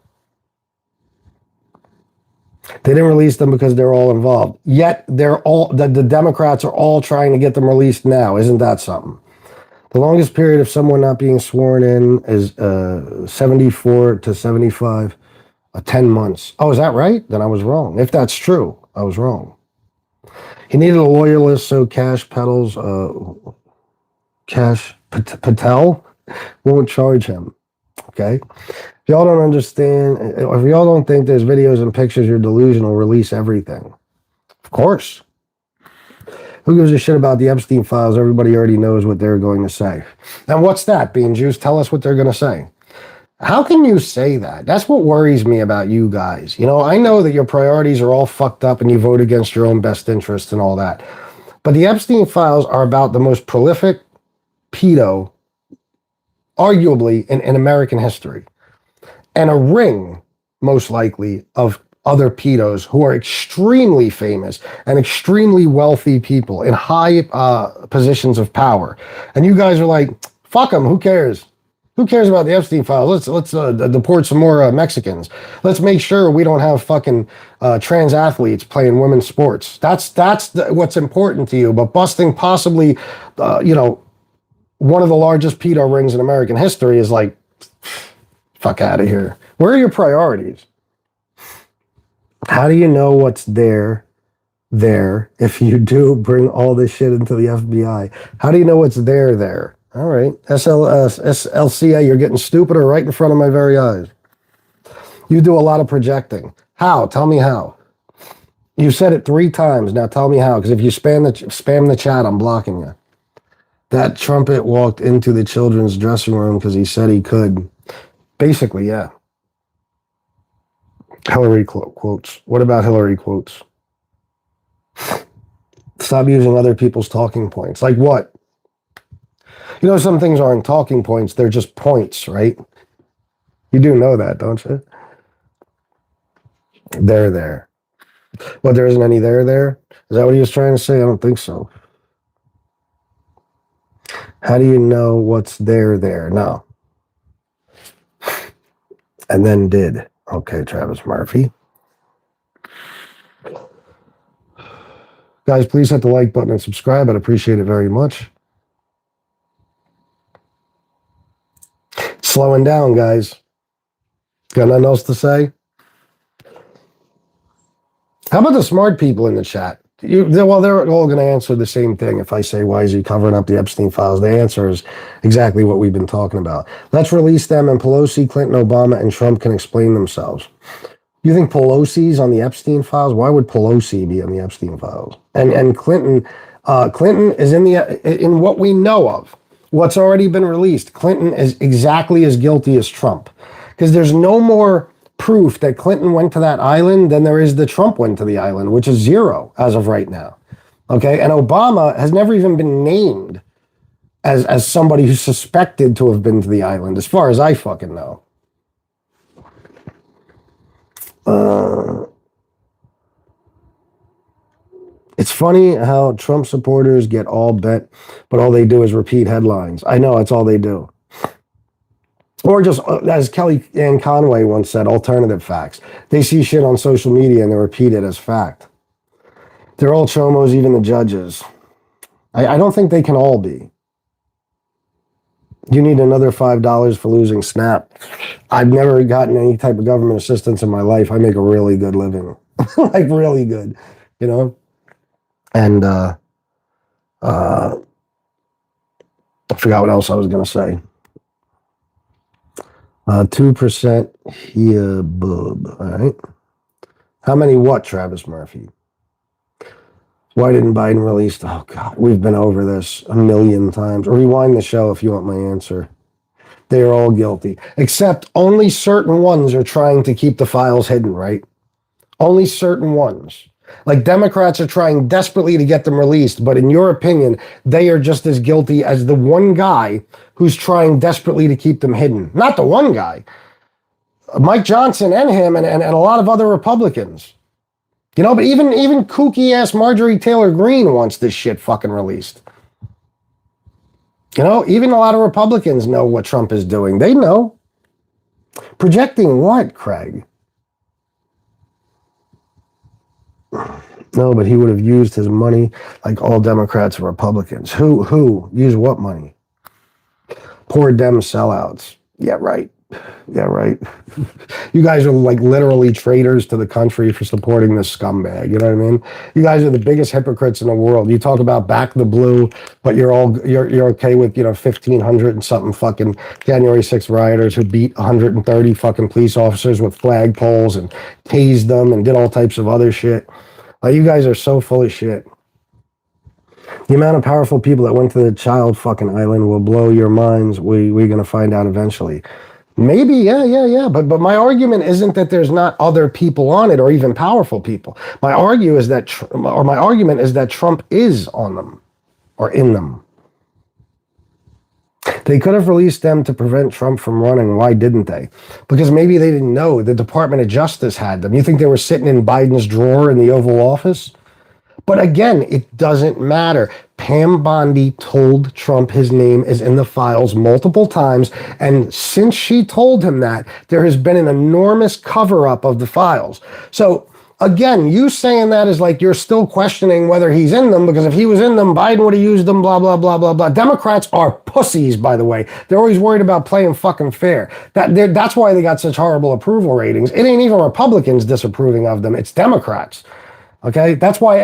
They didn't release them because they're all involved. Yet the Democrats are all trying to get them released now. Isn't that something? The longest period of someone not being sworn in is 74 to 75, 10 months. Oh, is that right? Then I was wrong. If that's true, I was wrong. He needed a loyalist, so Cash Patel won't charge him. Okay? If y'all don't understand, if y'all don't think there's videos and pictures, you're delusional, release everything. Of course. Who gives a shit about the Epstein files? Everybody already knows what they're going to say. And what's that, Bean Juice? Tell us what they're going to say. How can you say that? That's what worries me about you guys. You know, I know that your priorities are all fucked up and you vote against your own best interests and all that. But the Epstein files are about the most prolific pedo, arguably, in American history. And a ring, most likely, of other pedos who are extremely famous and extremely wealthy people in high positions of power. And you guys are like, fuck them, who cares? Who cares about the Epstein files? Let's deport some more Mexicans. Let's make sure we don't have fucking trans athletes playing women's sports. That's what's important to you. But busting possibly, one of the largest pedo rings in American history is like, fuck out of here. Where are your priorities? How do you know what's there if you do bring all this shit into the FBI? How do you know what's there? All right. SLCA, you're getting stupider right in front of my very eyes. You do a lot of projecting. How? Tell me how. You said it 3 times. Now tell me how, because if you spam the chat, I'm blocking you. That trumpet walked into the children's dressing room because he said he could. Basically, yeah. Hillary quotes. What about Hillary quotes? Stop using other people's talking points. Like what? You know, some things aren't talking points. They're just points, right? You do know that, don't you? There. Well, there isn't any there? Is that what he was trying to say? I don't think so. How do you know what's there? No. And then did. Okay, Travis Murphy. Guys, please hit the like button and subscribe. I'd appreciate it very much. Slowing down, guys. Got nothing else to say? How about the smart people in the chat? Well, they're all going to answer the same thing. If I say, why is he covering up the Epstein files? The answer is exactly what we've been talking about. Let's release them, and Pelosi, Clinton, Obama, and Trump can explain themselves. You think Pelosi's on the Epstein files? Why would Pelosi be on the Epstein files? And Clinton is in what we know of, what's already been released. Clinton is exactly as guilty as Trump, because there's no more proof that Clinton went to that island than there is that Trump went to the island, which is zero as of right now. Okay, and Obama has never even been named as somebody who's suspected to have been to the island, as far as I fucking know. It's funny how Trump supporters get all bent, but all they do is repeat headlines. I know, it's all they do. Or just, as Kellyanne Conway once said, alternative facts. They see shit on social media and they repeat it as fact. They're all chomos, even the judges. I don't think they can all be. You need another $5 for losing Snap. I've never gotten any type of government assistance in my life. I make a really good living. Like, really good, you know? And I forgot what else I was going to say. 2% here, bub. All right. How many what, Travis Murphy? Why didn't Biden release? Oh, God, we've been over this a million times. Rewind the show if you want my answer. They are all guilty, except only certain ones are trying to keep the files hidden, right? Only certain ones. Like, Democrats are trying desperately to get them released, but in your opinion, they are just as guilty as the one guy who's trying desperately to keep them hidden. Not the one guy. Mike Johnson and him and a lot of other Republicans. You know, but even kooky-ass Marjorie Taylor Greene wants this shit fucking released. You know, even a lot of Republicans know what Trump is doing. They know. Projecting what, Craig? No, but he would have used his money like all Democrats and Republicans. Who? Use what money? Poor Dem sellouts. Yeah, right. Yeah, right. You guys are like literally traitors to the country for supporting this scumbag. You know what I mean? You guys are the biggest hypocrites in the world. You talk about back the blue, but you're okay with, 1,500 and something fucking January 6th rioters who beat 130 fucking police officers with flagpoles and tased them and did all types of other shit. Like, you guys are so full of shit. The amount of powerful people that went to the child fucking island will blow your minds. We're going to find out eventually. Maybe, yeah. But my argument isn't that there's not other people on it or even powerful people. My argument is that Trump is on them or in them. They could have released them to prevent Trump from running. Why didn't they? Because maybe they didn't know the Department of Justice had them. You think they were sitting in Biden's drawer in the Oval Office? But again, it doesn't matter. Pam Bondi told Trump his name is in the files multiple times. And since she told him that, there has been an enormous cover-up of the files. So again, you saying that is like you're still questioning whether he's in them, because if he was in them, Biden would have used them, blah, blah, blah, blah, blah. Democrats are pussies, by the way. They're always worried about playing fucking fair. That's why they got such horrible approval ratings. It ain't even Republicans disapproving of them. It's Democrats. Okay, that's why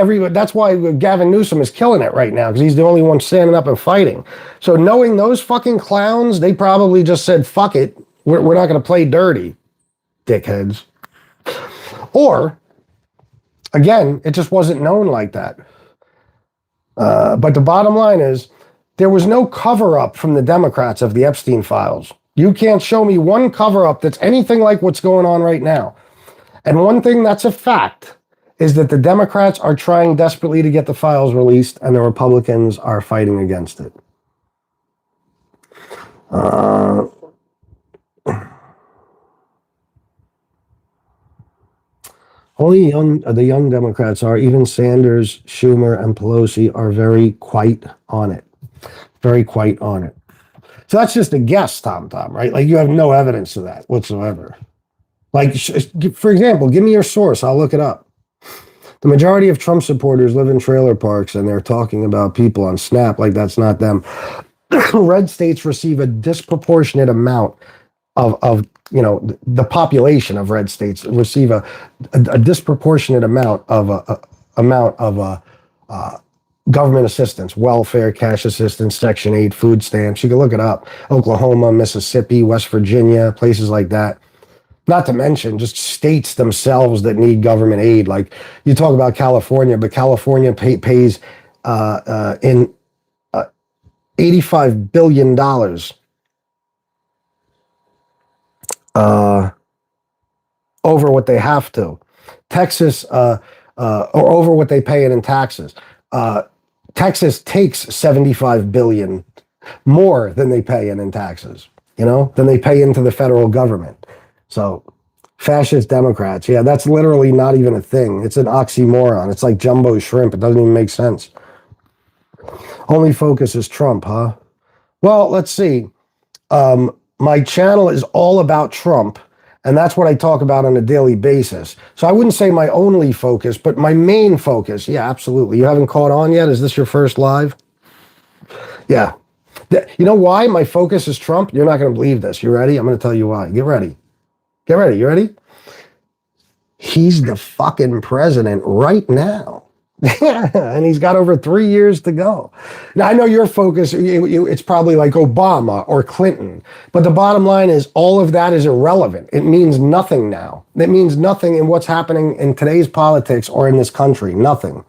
Gavin Newsom is killing it right now, because he's the only one standing up and fighting. So knowing those fucking clowns, they probably just said, fuck it, we're not going to play dirty, dickheads. Or, again, it just wasn't known like that. But the bottom line is, there was no cover-up from the Democrats of the Epstein files. You can't show me one cover-up that's anything like what's going on right now. And one thing that's a fact is that the Democrats are trying desperately to get the files released, and the Republicans are fighting against it. Only the young Democrats are. Even Sanders, Schumer, and Pelosi are very quite on it. Very quite on it. So that's just a guess, Tom, right? Like, you have no evidence of that whatsoever. Like, for example, give me your source. I'll look it up. The majority of Trump supporters live in trailer parks, and they're talking about people on Snap like that's not them. Red states receive a disproportionate amount of the population of red states receive a disproportionate amount of amount of government assistance, welfare, cash assistance, Section 8, food stamps. You can look it up. Oklahoma, Mississippi, West Virginia, places like that. Not to mention just states themselves that need government aid. Like you talk about California, but California pays in $85 billion over what they have to. Texas, or over what they pay in taxes. Texas takes 75 billion more than they pay in taxes, than they pay into the federal government. So fascist Democrats, yeah, that's literally not even a thing. It's an oxymoron. It's like jumbo shrimp. It doesn't even make sense. Only focus is Trump, huh? Well, let's see. My channel is all about Trump, and that's what I talk about on a daily basis. So I wouldn't say my only focus, but my main focus. Yeah, absolutely. You haven't caught on yet? Is this your first live? Yeah. You know why my focus is Trump? You're not going to believe this. You ready? I'm going to tell you why. Get ready. Get ready. You ready? He's the fucking president right now. And he's got over 3 years to go. Now, I know your focus, it's probably like Obama or Clinton, but the bottom line is all of that is irrelevant. It means nothing now. It means nothing in what's happening in today's politics or in this country. Nothing.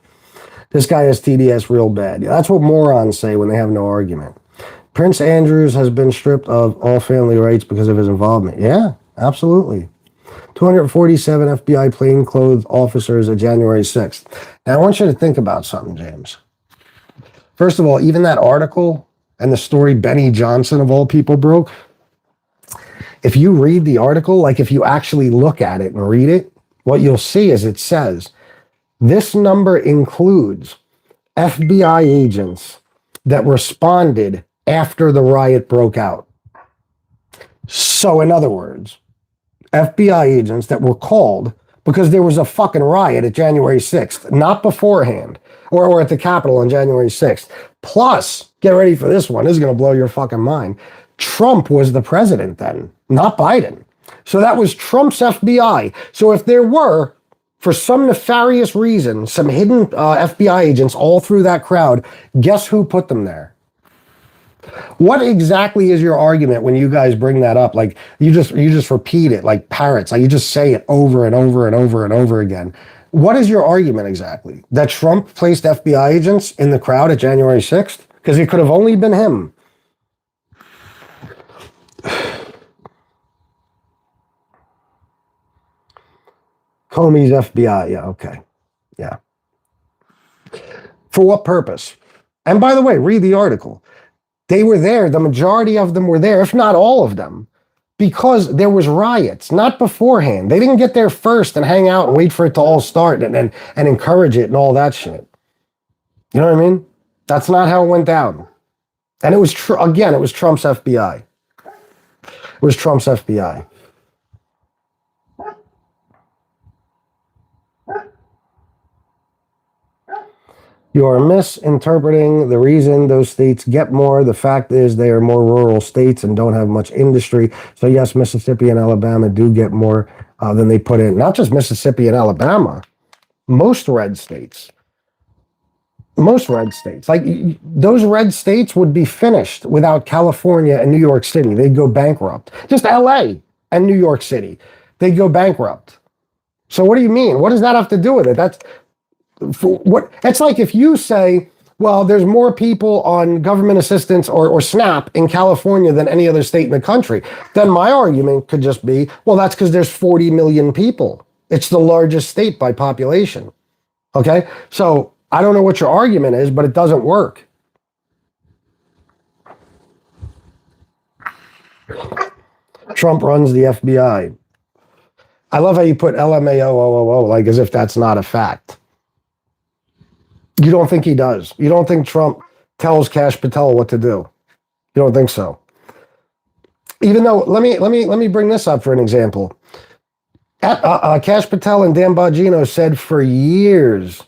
This guy has TDS real bad. That's what morons say when they have no argument. Prince Andrews has been stripped of all family rights because of his involvement. Yeah, absolutely. 247 FBI plainclothes officers at January 6th. Now, I want you to think about something, James. First of all, even that article and the story Benny Johnson, of all people, broke, if you read the article, like if you actually look at it and read it, what you'll see is it says, this number includes FBI agents that responded after the riot broke out. So, in other words, FBI agents that were called because there was a fucking riot at January 6th, not beforehand, or at the Capitol on January 6th. Plus, get ready for this one. This is going to blow your fucking mind. Trump was the president then, not Biden. So that was Trump's FBI. So if there were, for some nefarious reason, some hidden FBI agents all through that crowd, guess who put them there? What exactly is your argument when you guys bring that up? Like you just repeat it like parrots. Like you just say it over and over and over and over again. What is your argument exactly? That Trump placed FBI agents in the crowd at January 6th? Because it could have only been him. Comey's FBI. Yeah, okay. Yeah. For what purpose? And by the way, read the article. They were there, the majority of them were there, if not all of them, because there was riots, not beforehand. They didn't get there first and hang out and wait for it to all start and encourage it and all that shit. You know what I mean? That's not how it went down. And it was, again, it was Trump's FBI. It was Trump's FBI. You are misinterpreting the reason those states get more. The fact is they are more rural states and don't have much industry. So yes, Mississippi and Alabama do get more than they put in. Not just Mississippi and Alabama, most red states. Most red states. Like those red states would be finished without California and New York City. They'd go bankrupt. Just LA and New York City. They'd go bankrupt. So what do you mean? What does that have to do with it? That's for what it's like if you say, well, there's more people on government assistance or SNAP in California than any other state in the country. Then my argument could just be, well, that's because there's 40 million people. It's the largest state by population. Okay? So I don't know what your argument is, but it doesn't work. Trump runs the FBI. I love how you put LMAO, like as if that's not a fact. You don't think he does. You don't think Trump tells Kash Patel what to do. You don't think so. Even though, let me bring this up for an example. Kash Patel and Dan Bongino said for years,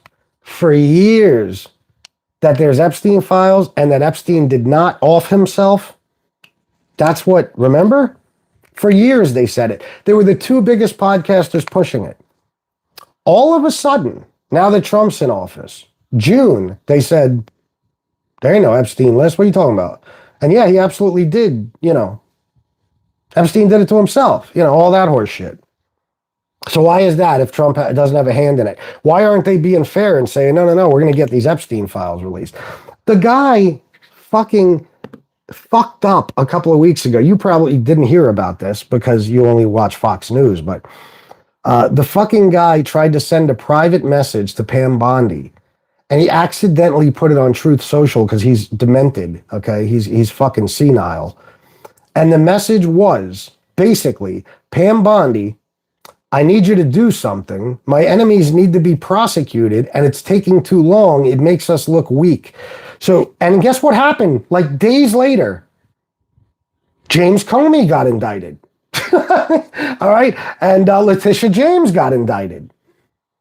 that there's Epstein files and that Epstein did not off himself. That's what, remember? For years they said it. They were the two biggest podcasters pushing it. All of a sudden, Now that Trump's in office. June, they said, there ain't no Epstein list. What are you talking about? And yeah, he absolutely did, Epstein did it to himself, all that horse shit. So why is that if Trump doesn't have a hand in it? Why aren't they being fair and saying, no, we're going to get these Epstein files released? The guy fucking fucked up a couple of weeks ago. You probably didn't hear about this because you only watch Fox News, but the fucking guy tried to send a private message to Pam Bondi, and he accidentally put it on Truth Social because he's demented, okay? He's fucking senile. And the message was basically, Pam Bondi, I need you to do something. My enemies need to be prosecuted, and it's taking too long. It makes us look weak. So, and guess what happened? Like days later, James Comey got indicted. All right. And Letitia James got indicted.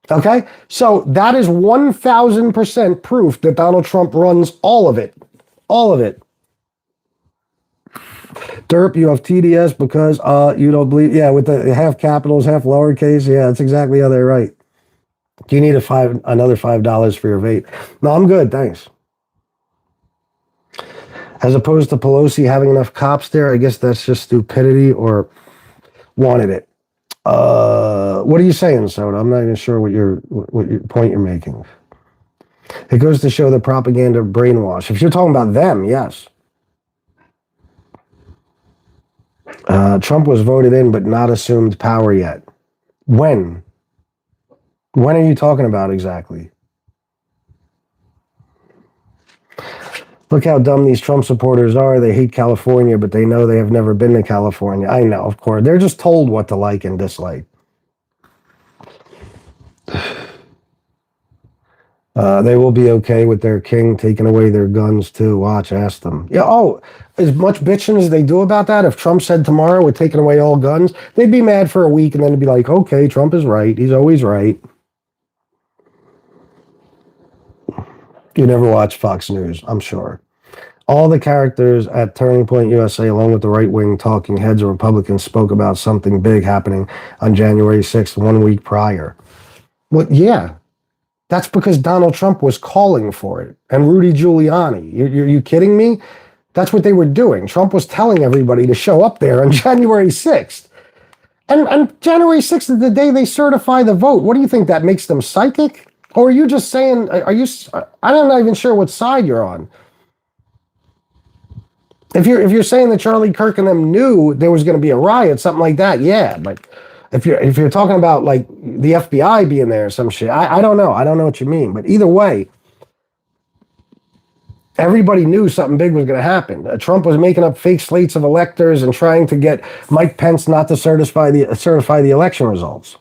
Okay. So that is 1000% proof that Donald Trump runs all of it. All of it. Derp, you have TDS because you don't believe. Yeah, with the half capitals, half lowercase. Yeah, that's exactly how they write. Do you need another $5 for your vape? No, I'm good. Thanks. As opposed to Pelosi having enough cops there, I guess that's just stupidity or wanted it. What are you saying, Soda? I'm not even sure what your point you're making. It goes to show the propaganda brainwash. If you're talking about them, yes. Trump was voted in, but not assumed power yet. When? When are you talking about exactly? Look how dumb these Trump supporters are. They hate California, but they know they have never been to California. I know, of course. They're just told what to like and dislike. They will be okay with their king taking away their guns too. Watch, ask them. Yeah. Oh, as much bitching as they do about that, if Trump said tomorrow we're taking away all guns, they'd be mad for a week and then it'd be like, okay, Trump is right. He's always right. You never watch Fox News, I'm sure. All the characters at Turning Point USA, along with the right-wing talking heads of Republicans, spoke about something big happening on January 6th, 1 week prior. Well, yeah. That's because Donald Trump was calling for it. And Rudy Giuliani. You kidding me? That's what they were doing. Trump was telling everybody to show up there on January 6th. And January 6th is the day they certify the vote. What do you think? That makes them psychic? Or are you just saying, I'm not even sure what side you're on. If you're saying that Charlie Kirk and them knew there was going to be a riot, something like that, yeah. But if you're talking about like the FBI being there or some shit, I don't know. I don't know what you mean. But either way, everybody knew something big was going to happen. Trump was making up fake slates of electors and trying to get Mike Pence not to certify the election results.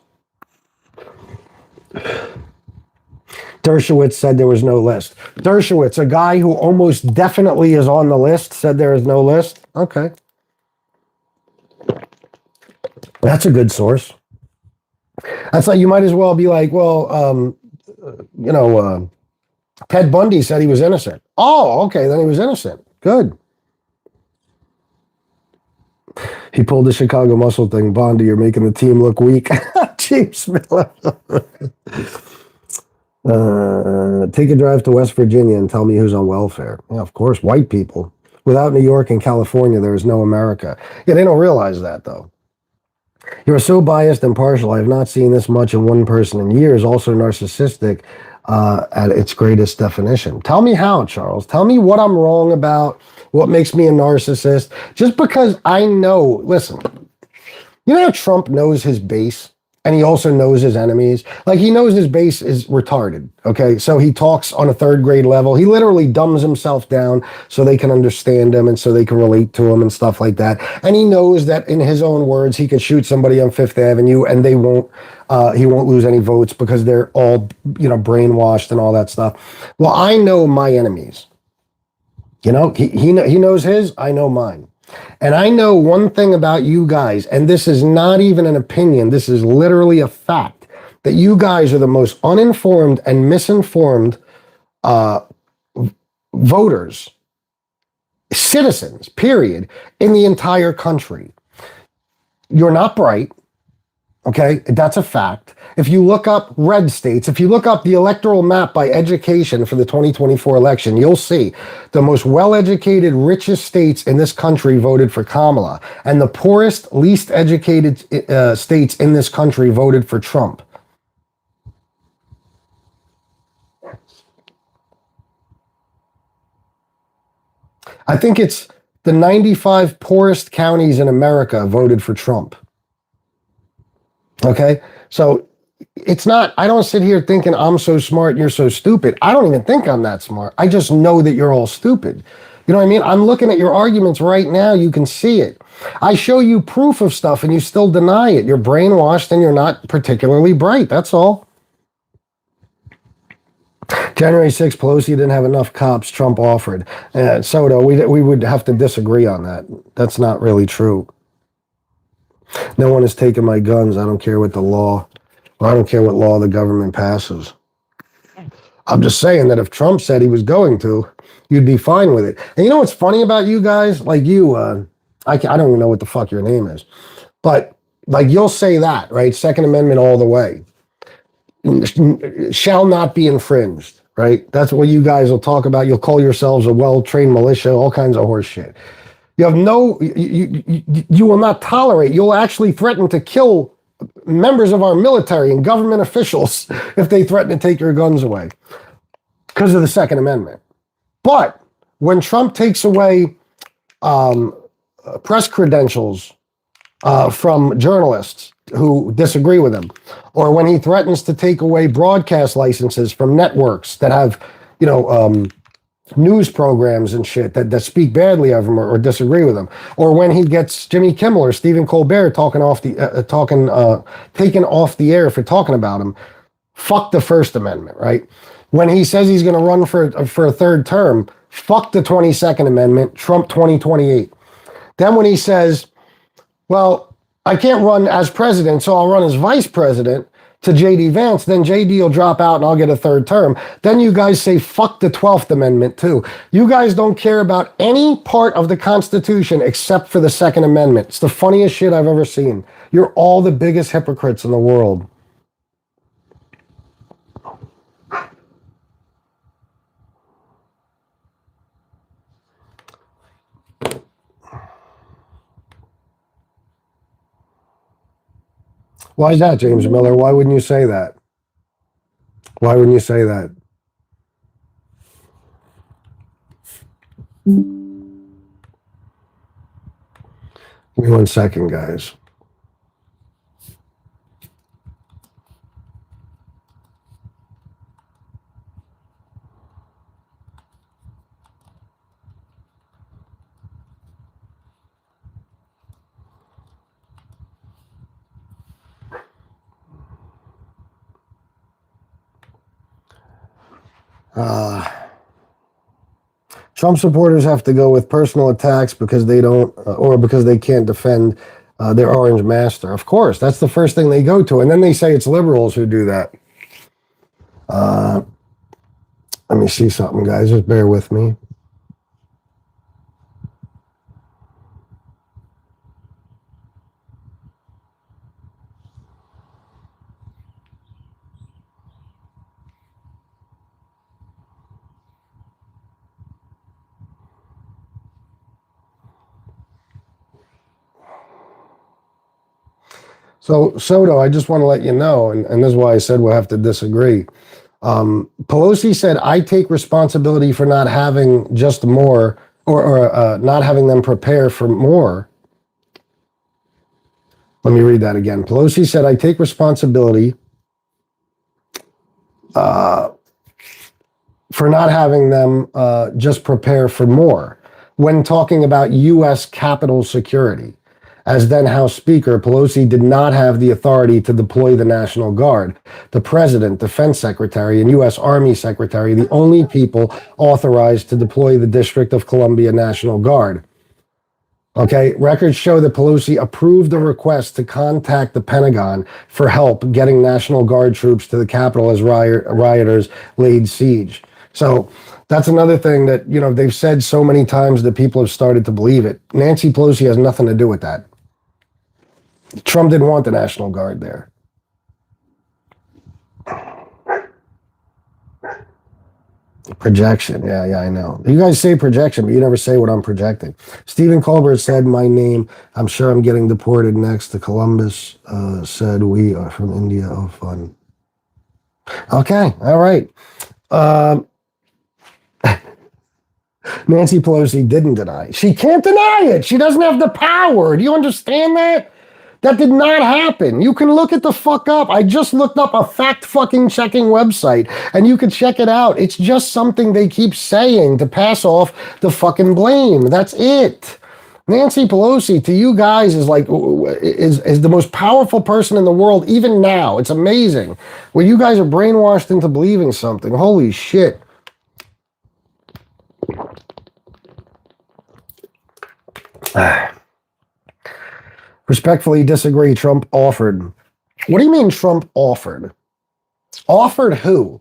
Dershowitz said there was no list. Dershowitz, a guy who almost definitely is on the list, said there is no list. Okay. That's a good source. That's like, you might as well be like, well, Ted Bundy said he was innocent. Oh, okay, then he was innocent. Good. He pulled the Chicago muscle thing. Bondi, you're making the team look weak. James Miller. Take a drive to West Virginia and tell me who's on welfare. Yeah, of course, white people. Without New York and California, there is no America. Yeah, they don't realize that, though. You're so biased and partial. I have not seen this much in one person in years. Also narcissistic at its greatest definition. Tell me how, Charles. Tell me what I'm wrong about, what makes me a narcissist. Just because I know, listen, you know how Trump knows his base? And he also knows his enemies. Like, he knows his base is retarded, okay? So he talks on a third grade level. He literally dumbs himself down so they can understand him and so they can relate to him and stuff like that. And he knows that, in his own words, he could shoot somebody on Fifth Avenue and he won't lose any votes because they're all, brainwashed and all that stuff. Well, I know my enemies. He knows his, I know mine. And I know one thing about you guys, and this is not even an opinion, this is literally a fact, that you guys are the most uninformed and misinformed voters, citizens, period, in the entire country. You're not bright, Okay, that's a fact. If you look up red states, if you look up the electoral map by education for the 2024 election, you'll see the most well-educated, richest states in this country voted for Kamala, and the poorest, least educated states in this country voted for Trump. I think it's the 95 poorest counties in America voted for Trump. Okay, so it's not, I don't sit here thinking I'm so smart and you're so stupid. I don't even think I'm that smart. I just know that you're all stupid. You know what I mean? I'm looking at your arguments right now. You can see it. I show you proof of stuff and you still deny it. You're brainwashed and you're not particularly bright. That's all. January 6th, Pelosi didn't have enough cops Trump offered. Soto, we would have to disagree on that. That's not really true. No one has taken my guns. I don't care what the law, or I don't care what law the government passes. I'm just saying that if Trump said he was going to, you'd be fine with it. And you know what's funny about you guys? Like you, I don't even know what the fuck your name is, but like you'll say that, right? Second Amendment all the way. Shall not be infringed, right? That's what you guys will talk about. You'll call yourselves a well-trained militia, all kinds of horse shit. You have no, you will not tolerate, you'll actually threaten to kill members of our military and government officials if they threaten to take your guns away because of the Second Amendment. But when Trump takes away press credentials from journalists who disagree with him, or when he threatens to take away broadcast licenses from networks that have, news programs and shit that speak badly of him or disagree with him, or when he gets Jimmy Kimmel or Stephen Colbert taken off the air for talking about him, fuck the First Amendment, right? When he says he's going to run for a third term, fuck the 22nd Amendment, Trump 2028. Then when he says, well, I can't run as president, so I'll run as vice president to JD Vance, then JD will drop out and I'll get a third term. Then you guys say, fuck the 12th Amendment too. You guys don't care about any part of the Constitution except for the Second Amendment. It's the funniest shit I've ever seen. You're all the biggest hypocrites in the world. Why is that, James Miller? Why wouldn't you say that? Why wouldn't you say that? Give me 1 second, guys. Trump supporters have to go with personal attacks because they don't, or because they can't defend their orange master. Of course, that's the first thing they go to. And then they say it's liberals who do that. Let me see something, guys. Just bear with me. So, Soto, I just want to let you know, and this is why I said we'll have to disagree. Pelosi said, I take responsibility for not having just more, or not having them prepare for more. Let me read that again. Pelosi said, I take responsibility for not having them just prepare for more when talking about U.S. Capitol security. As then House Speaker, Pelosi did not have the authority to deploy the National Guard. The President, Defense Secretary, and U.S. Army Secretary, the only people authorized to deploy the District of Columbia National Guard. Okay, records show that Pelosi approved the request to contact the Pentagon for help getting National Guard troops to the Capitol as rioters laid siege. So that's another thing that, they've said so many times that people have started to believe it. Nancy Pelosi has nothing to do with that. Trump didn't want the National Guard there. Projection. Yeah, I know. You guys say projection, but you never say what I'm projecting. Stephen Colbert said my name. I'm sure I'm getting deported next to Columbus. Said we are from India. Oh, fun. Okay. All right. Nancy Pelosi didn't deny. She can't deny it. She doesn't have the power. Do you understand that? That did not happen. You can look it the fuck up. I just looked up a fact fucking checking website and you can check it out. It's just something they keep saying to pass off the fucking blame. That's it. Nancy Pelosi to you guys is like is the most powerful person in the world even now. It's amazing. Well, you guys are brainwashed into believing something. Holy shit. Respectfully disagree. Trump offered. What do you mean Trump offered? Offered who?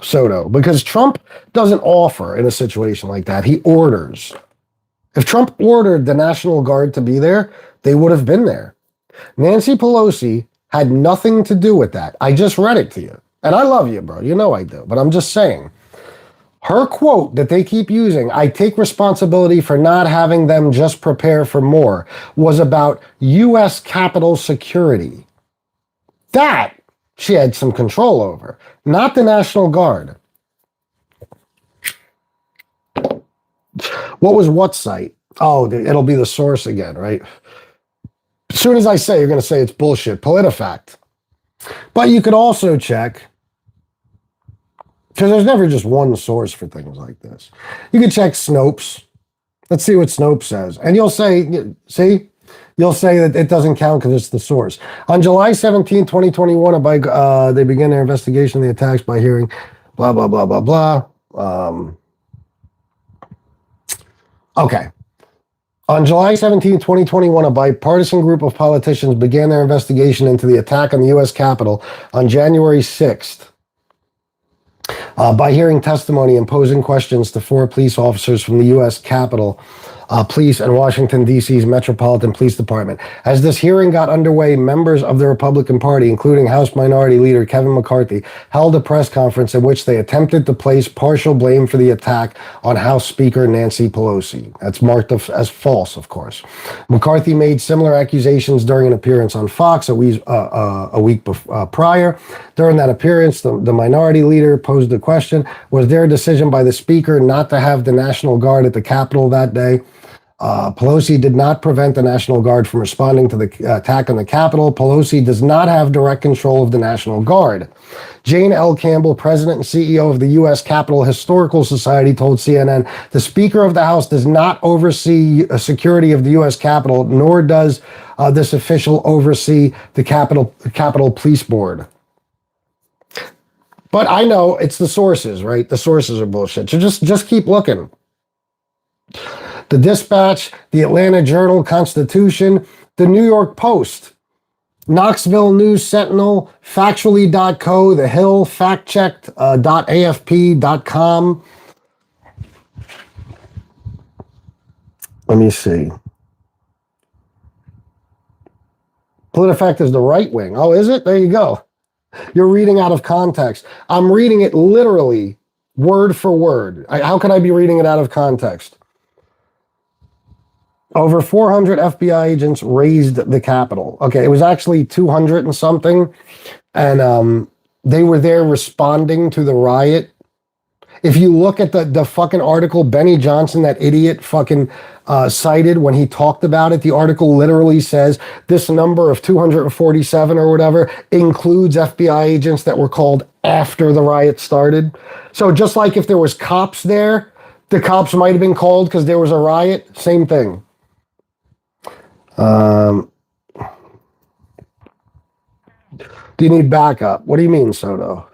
Soto. Because Trump doesn't offer in a situation like that. He orders. If Trump ordered the National Guard to be there, they would have been there. Nancy Pelosi had nothing to do with that. I just read it to you. And I love you, bro. You know I do. But I'm just saying. Her quote that they keep using, I take responsibility for not having them just prepare for more, was about U.S. Capitol security. That she had some control over, not the National Guard. What was what site? Oh, it'll be the source again, right? As soon as I say, you're going to say it's bullshit. PolitiFact. But you could also check, because there's never just one source for things like this. You can check Snopes. Let's see what Snopes says. And you'll say, see? You'll say that it doesn't count because it's the source. On July 17, 2021, they began their investigation of the attacks by hearing blah, blah, blah, blah, blah. Okay. On July 17, 2021, a bipartisan group of politicians began their investigation into the attack on the U.S. Capitol on January 6th. By hearing testimony and posing questions to 4 police officers from the U.S. Capitol Police and Washington, D.C.'s Metropolitan Police Department. As this hearing got underway, members of the Republican Party, including House Minority Leader Kevin McCarthy, held a press conference in which they attempted to place partial blame for the attack on House Speaker Nancy Pelosi. That's marked as false, of course. McCarthy made similar accusations during an appearance on Fox a week prior. During that appearance, the minority leader posed the question, was there a decision by the Speaker not to have the National Guard at the Capitol that day? Pelosi did not prevent the National Guard from responding to the attack on the Capitol. Pelosi does not have direct control of the National Guard. Jane L. Campbell, president and CEO of the U.S. Capitol Historical Society, told CNN, the Speaker of the House does not oversee security of the U.S. Capitol, nor does this official oversee the Capitol Police Board. But I know it's the sources, right? The sources are bullshit. So just keep looking. The Dispatch, the Atlanta Journal-Constitution, the New York Post, Knoxville News Sentinel, Factually.co, The Hill, FactChecked.afp.com. Let me see. PolitiFact is the right wing. Oh, is it? There you go. You're reading out of context. I'm reading it literally, word for word. How can I be reading it out of context? Over 400 FBI agents raised the Capitol. Okay, it was actually 200 and something. And they were there responding to the riot. If you look at the fucking article, Benny Johnson, that idiot fucking cited when he talked about it, the article literally says this number of 247 or whatever includes FBI agents that were called after the riot started. So just like if there was cops there, the cops might have been called because there was a riot. Same thing. Do you need backup? What do you mean, Soto?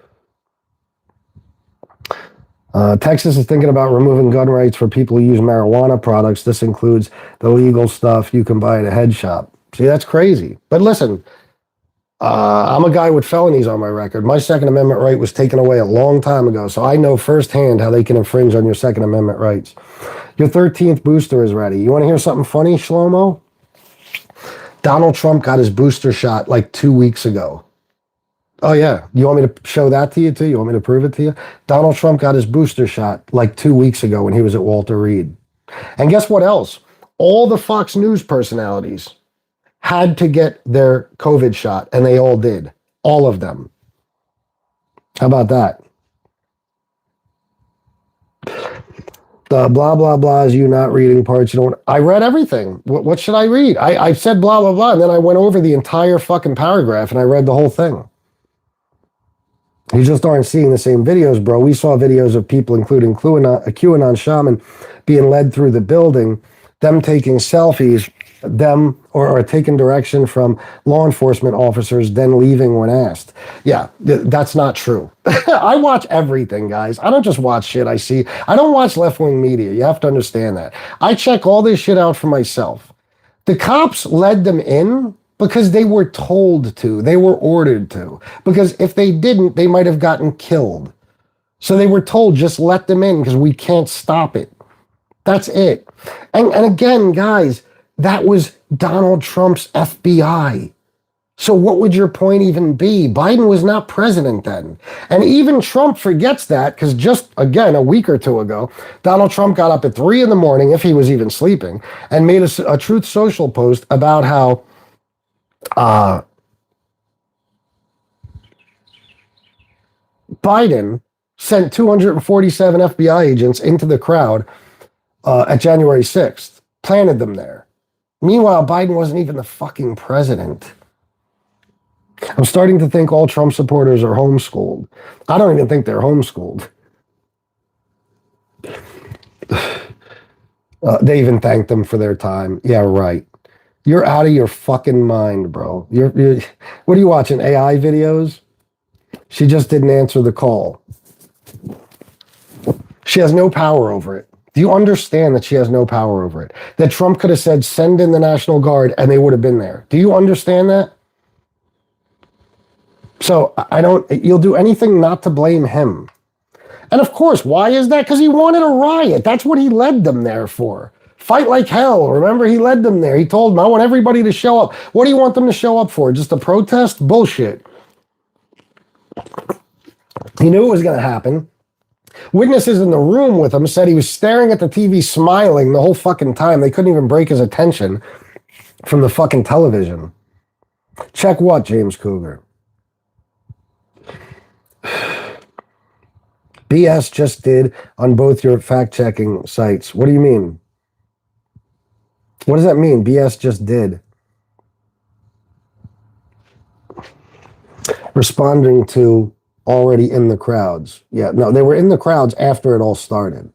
Texas is thinking about removing gun rights for people who use marijuana products. This includes the legal stuff you can buy at a head shop. See, that's crazy. But listen, I'm a guy with felonies on my record. My Second Amendment right was taken away a long time ago, so I know firsthand how they can infringe on your Second Amendment rights. Your 13th booster is ready. You want to hear something funny, Shlomo? Donald Trump got his booster shot like 2 weeks ago. Oh, yeah. You want me to show that to you, too? You want me to prove it to you? Donald Trump got his booster shot like 2 weeks ago when he was at Walter Reed. And guess what else? All the Fox News personalities had to get their COVID shot, and they all did. All of them. How about that? The blah, blah, blah is you not reading parts. You don't. I read everything. What should I read? I said blah, blah, blah, and then I went over the entire fucking paragraph, and I read the whole thing. You just aren't seeing the same videos, bro. We saw videos of people, including QAnon shaman, being led through the building, them taking selfies, them or taking direction from law enforcement officers, then leaving when asked. Yeah, that's not true. I watch everything, guys. I don't just watch shit I see. I don't watch left-wing media. You have to understand that. I check all this shit out for myself. The cops led them in because they were told to. They were ordered to. Because if they didn't, they might have gotten killed. So they were told, just let them in because we can't stop it. That's it. And again, guys, that was Donald Trump's FBI. So what would your point even be? Biden was not president then. And even Trump forgets that because just, again, a week or two ago, Donald Trump got up at 3 a.m, if he was even sleeping, and made a Truth Social post about how Biden sent 247 FBI agents into the crowd at January 6th, planted them there. Meanwhile, Biden wasn't even the fucking president. I'm starting to think all Trump supporters are homeschooled. I don't even think they're homeschooled. They even thanked them for their time. Yeah, right. You're out of your fucking mind, bro. You're what are you watching, AI videos? She just didn't answer the call. She has no power over it. Do you understand that she has no power over it? That Trump could have said, send in the National Guard, and they would have been there. Do you understand that? So you'll do anything not to blame him. And of course, why is that? Because he wanted a riot. That's what he led them there for. Fight like hell. Remember, he led them there. He told them, I want everybody to show up. What do you want them to show up for? Just a protest? Bullshit. He knew it was going to happen. Witnesses in the room with him said he was staring at the TV smiling the whole fucking time. They couldn't even break his attention from the fucking television. Check what, James Cougar? BS just did on both your fact-checking sites. What do you mean? What does that mean? BS just did. Responding to already in the crowds. Yeah, no, they were in the crowds after it all started.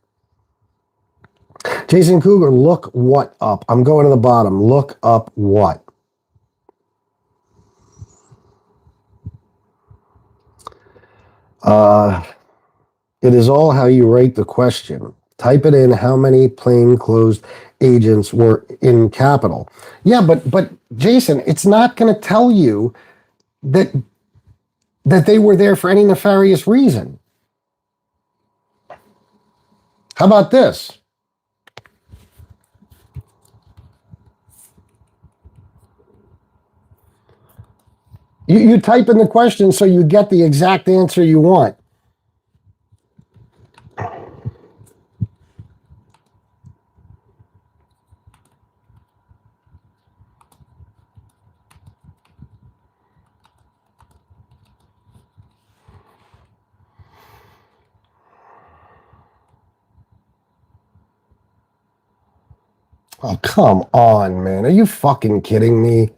Jason Cougar, look what up. I'm going to the bottom. Look up what? It is all how you rate the question. Type it in, how many plainclothes agents were in Capitol. Yeah, but Jason, it's not going to tell you that they were there for any nefarious reason. How about this? You type in the question so you get the exact answer you want. Oh, come on, man. Are you fucking kidding me?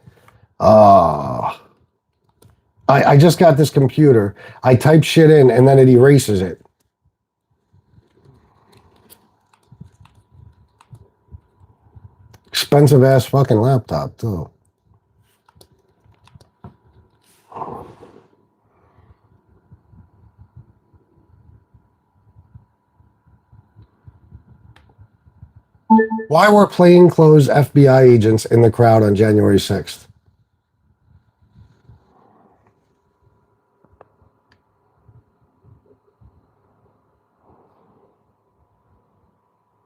I just got this computer. I type shit in and then it erases it. Expensive ass fucking laptop, too. Why were plainclothes FBI agents in the crowd on January 6th?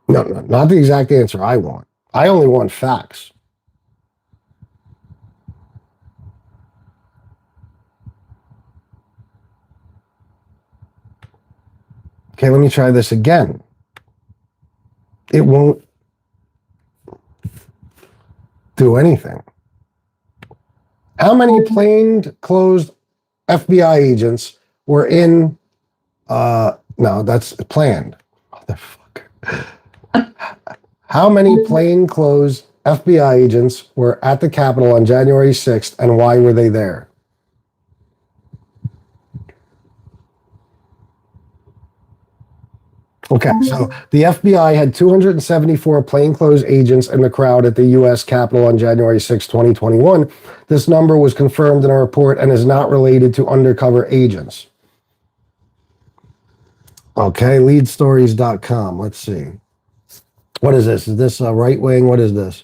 No, not the exact answer I want. I only want facts. Okay, let me try this again. It won't do anything. How many plainclothes FBI agents were in, no, that's planned. Motherfucker. How many plainclothes FBI agents were at the Capitol on January 6th, and why were they there? Okay, so the FBI had 274 plainclothes agents in the crowd at the U.S. Capitol on January 6, 2021. This number was confirmed in a report and is not related to undercover agents. Okay, leadstories.com. Let's see. What is this? Is this a right wing? What is this?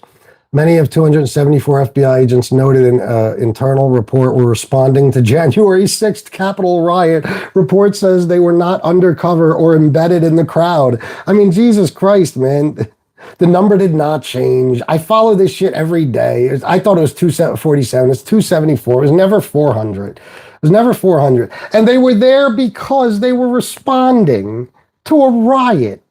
Many of 274 FBI agents noted in internal report were responding to January 6th Capitol riot. Report says they were not undercover or embedded in the crowd. I mean, Jesus Christ, man. The number did not change. I follow this shit every day. I thought it was 247. It's 274. It was never 400. It was never 400. And they were there because they were responding to a riot.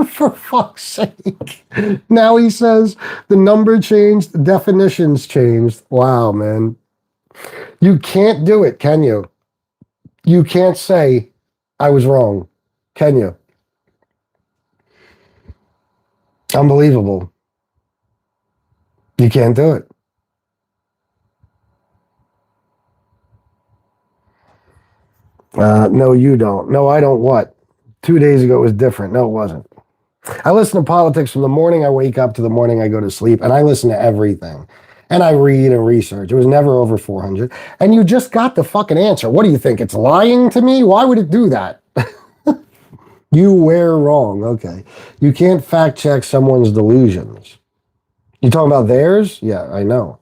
For fuck's sake. Now he says the number changed, the definitions changed. Wow, man. You can't do it, can you? You can't say, I was wrong, can you? Unbelievable. You can't do it. No, you don't. No, I don't what? 2 days ago it was different. No, it wasn't. I listen to politics from the morning I wake up to the morning I go to sleep, and I listen to everything. And I read and research. It was never over 400. And you just got the fucking answer. What do you think? It's lying to me? Why would it do that? You were wrong. Okay. You can't fact check someone's delusions. You talking about theirs? Yeah, I know.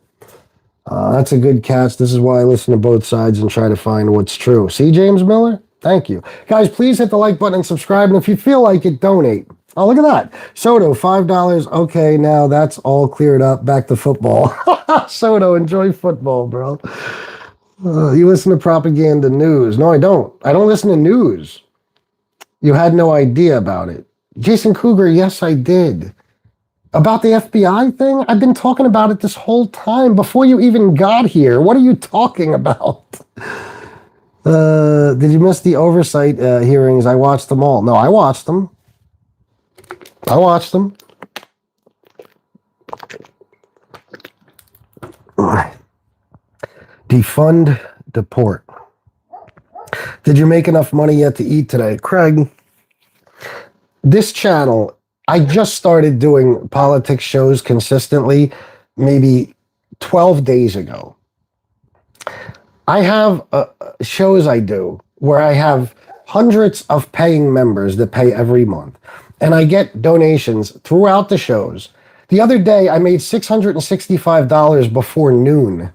That's a good catch. This is why I listen to both sides and try to find what's true. See, James Miller? Thank you. Guys, please hit the like button and subscribe. And if you feel like it, donate. Oh, look at that. Soto, $5. Okay, now that's all cleared up. Back to football. Soto, enjoy football, bro. You listen to propaganda news. No, I don't. I don't listen to news. You had no idea about it. Jason Cougar, yes, I did. About the FBI thing? I've been talking about it this whole time before you even got here. What are you talking about? Did you miss the oversight hearings? I watched them all. No, I watched them. Defund, deport. Did you make enough money yet to eat today? Craig, this channel, I just started doing politics shows consistently maybe 12 days ago. I have shows I do where I have hundreds of paying members that pay every month. And I get donations throughout the shows. The other day, I made $665 before noon.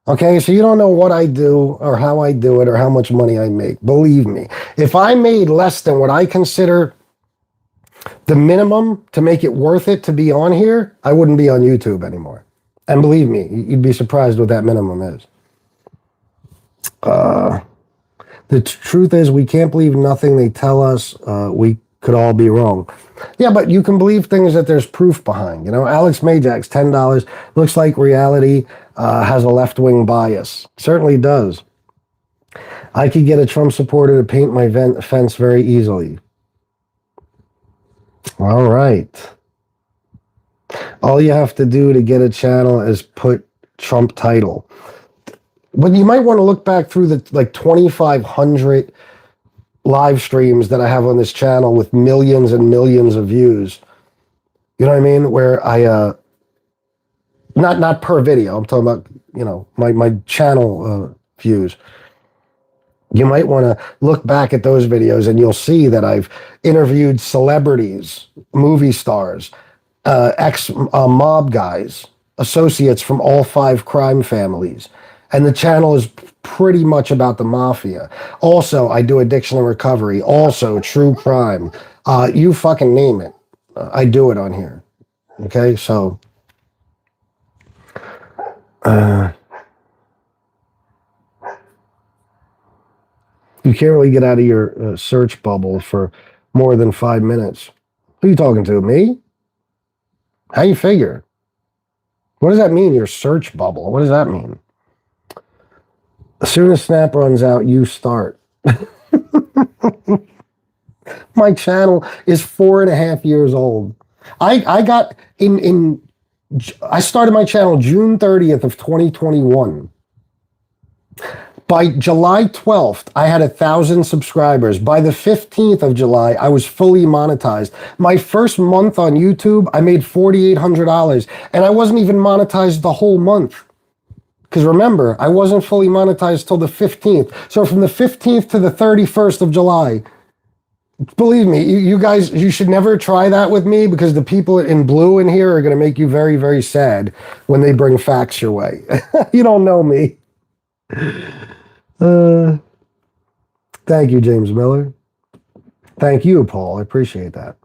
Okay, so you don't know what I do or how I do it or how much money I make. Believe me, if I made less than what I consider the minimum to make it worth it to be on here, I wouldn't be on YouTube anymore. And believe me, you'd be surprised what that minimum is. The truth is, we can't believe nothing they tell us. We could all be wrong. Yeah, but you can believe things that there's proof behind. You know, Alex Majax, $10. Looks like reality has a left-wing bias. Certainly does. I could get a Trump supporter to paint my fence very easily. All right. All you have to do to get a channel is put Trump title. But you might want to look back through the like 2,500 live streams that I have on this channel with millions and millions of views. You know what I mean? Where I not per video. I'm talking about, you know, my channel views. You might want to look back at those videos and you'll see that I've interviewed celebrities, movie stars, ex-mob guys, associates from all 5 crime families. And the channel is pretty much about the mafia. Also, I do addiction and recovery. Also, true crime. You fucking name it. I do it on here. Okay, so... You can't really get out of your search bubble for more than 5 minutes. Who are you talking to? Me? How you figure? What does that mean, your search bubble? What does that mean? As soon as Snap runs out, you start. My channel is 4.5 years old. I got I started my channel June 30th of 2021. By July 12th, I had 1,000 subscribers. By the 15th of July, I was fully monetized. My first month on YouTube, I made $4,800, and I wasn't even monetized the whole month. Because remember, I wasn't fully monetized till the 15th. So from the 15th to the 31st of July, believe me, you guys, you should never try that with me, because the people in blue in here are going to make you very, very sad when they bring facts your way. You don't know me. Thank you, James Miller. Thank you, Paul. I appreciate that.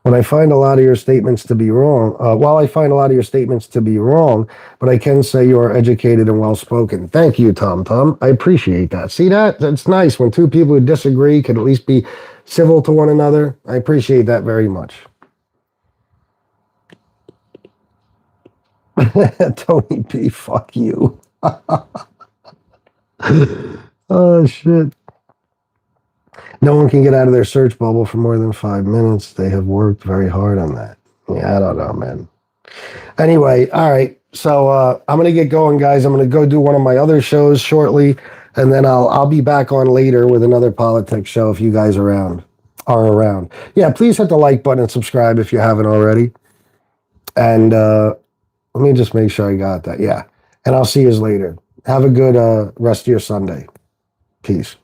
When I find a lot of your statements to be wrong, while I find a lot of your statements to be wrong, but I can say you are educated and well-spoken. Thank you, Tom. I appreciate that. See that? That's nice when two people who disagree can at least be civil to one another. I appreciate that very much. Tony P, fuck you. Oh, shit. No one can get out of their search bubble for more than 5 minutes. They have worked very hard on that. Yeah, I don't know, man. Anyway, all right. So I'm going to get going, guys. I'm going to go do one of my other shows shortly, and then I'll be back on later with another politics show if you guys are around. Yeah, please hit the like button and subscribe if you haven't already. And let me just make sure I got that. Yeah. And I'll see you later. Have a good rest of your Sunday. Peace.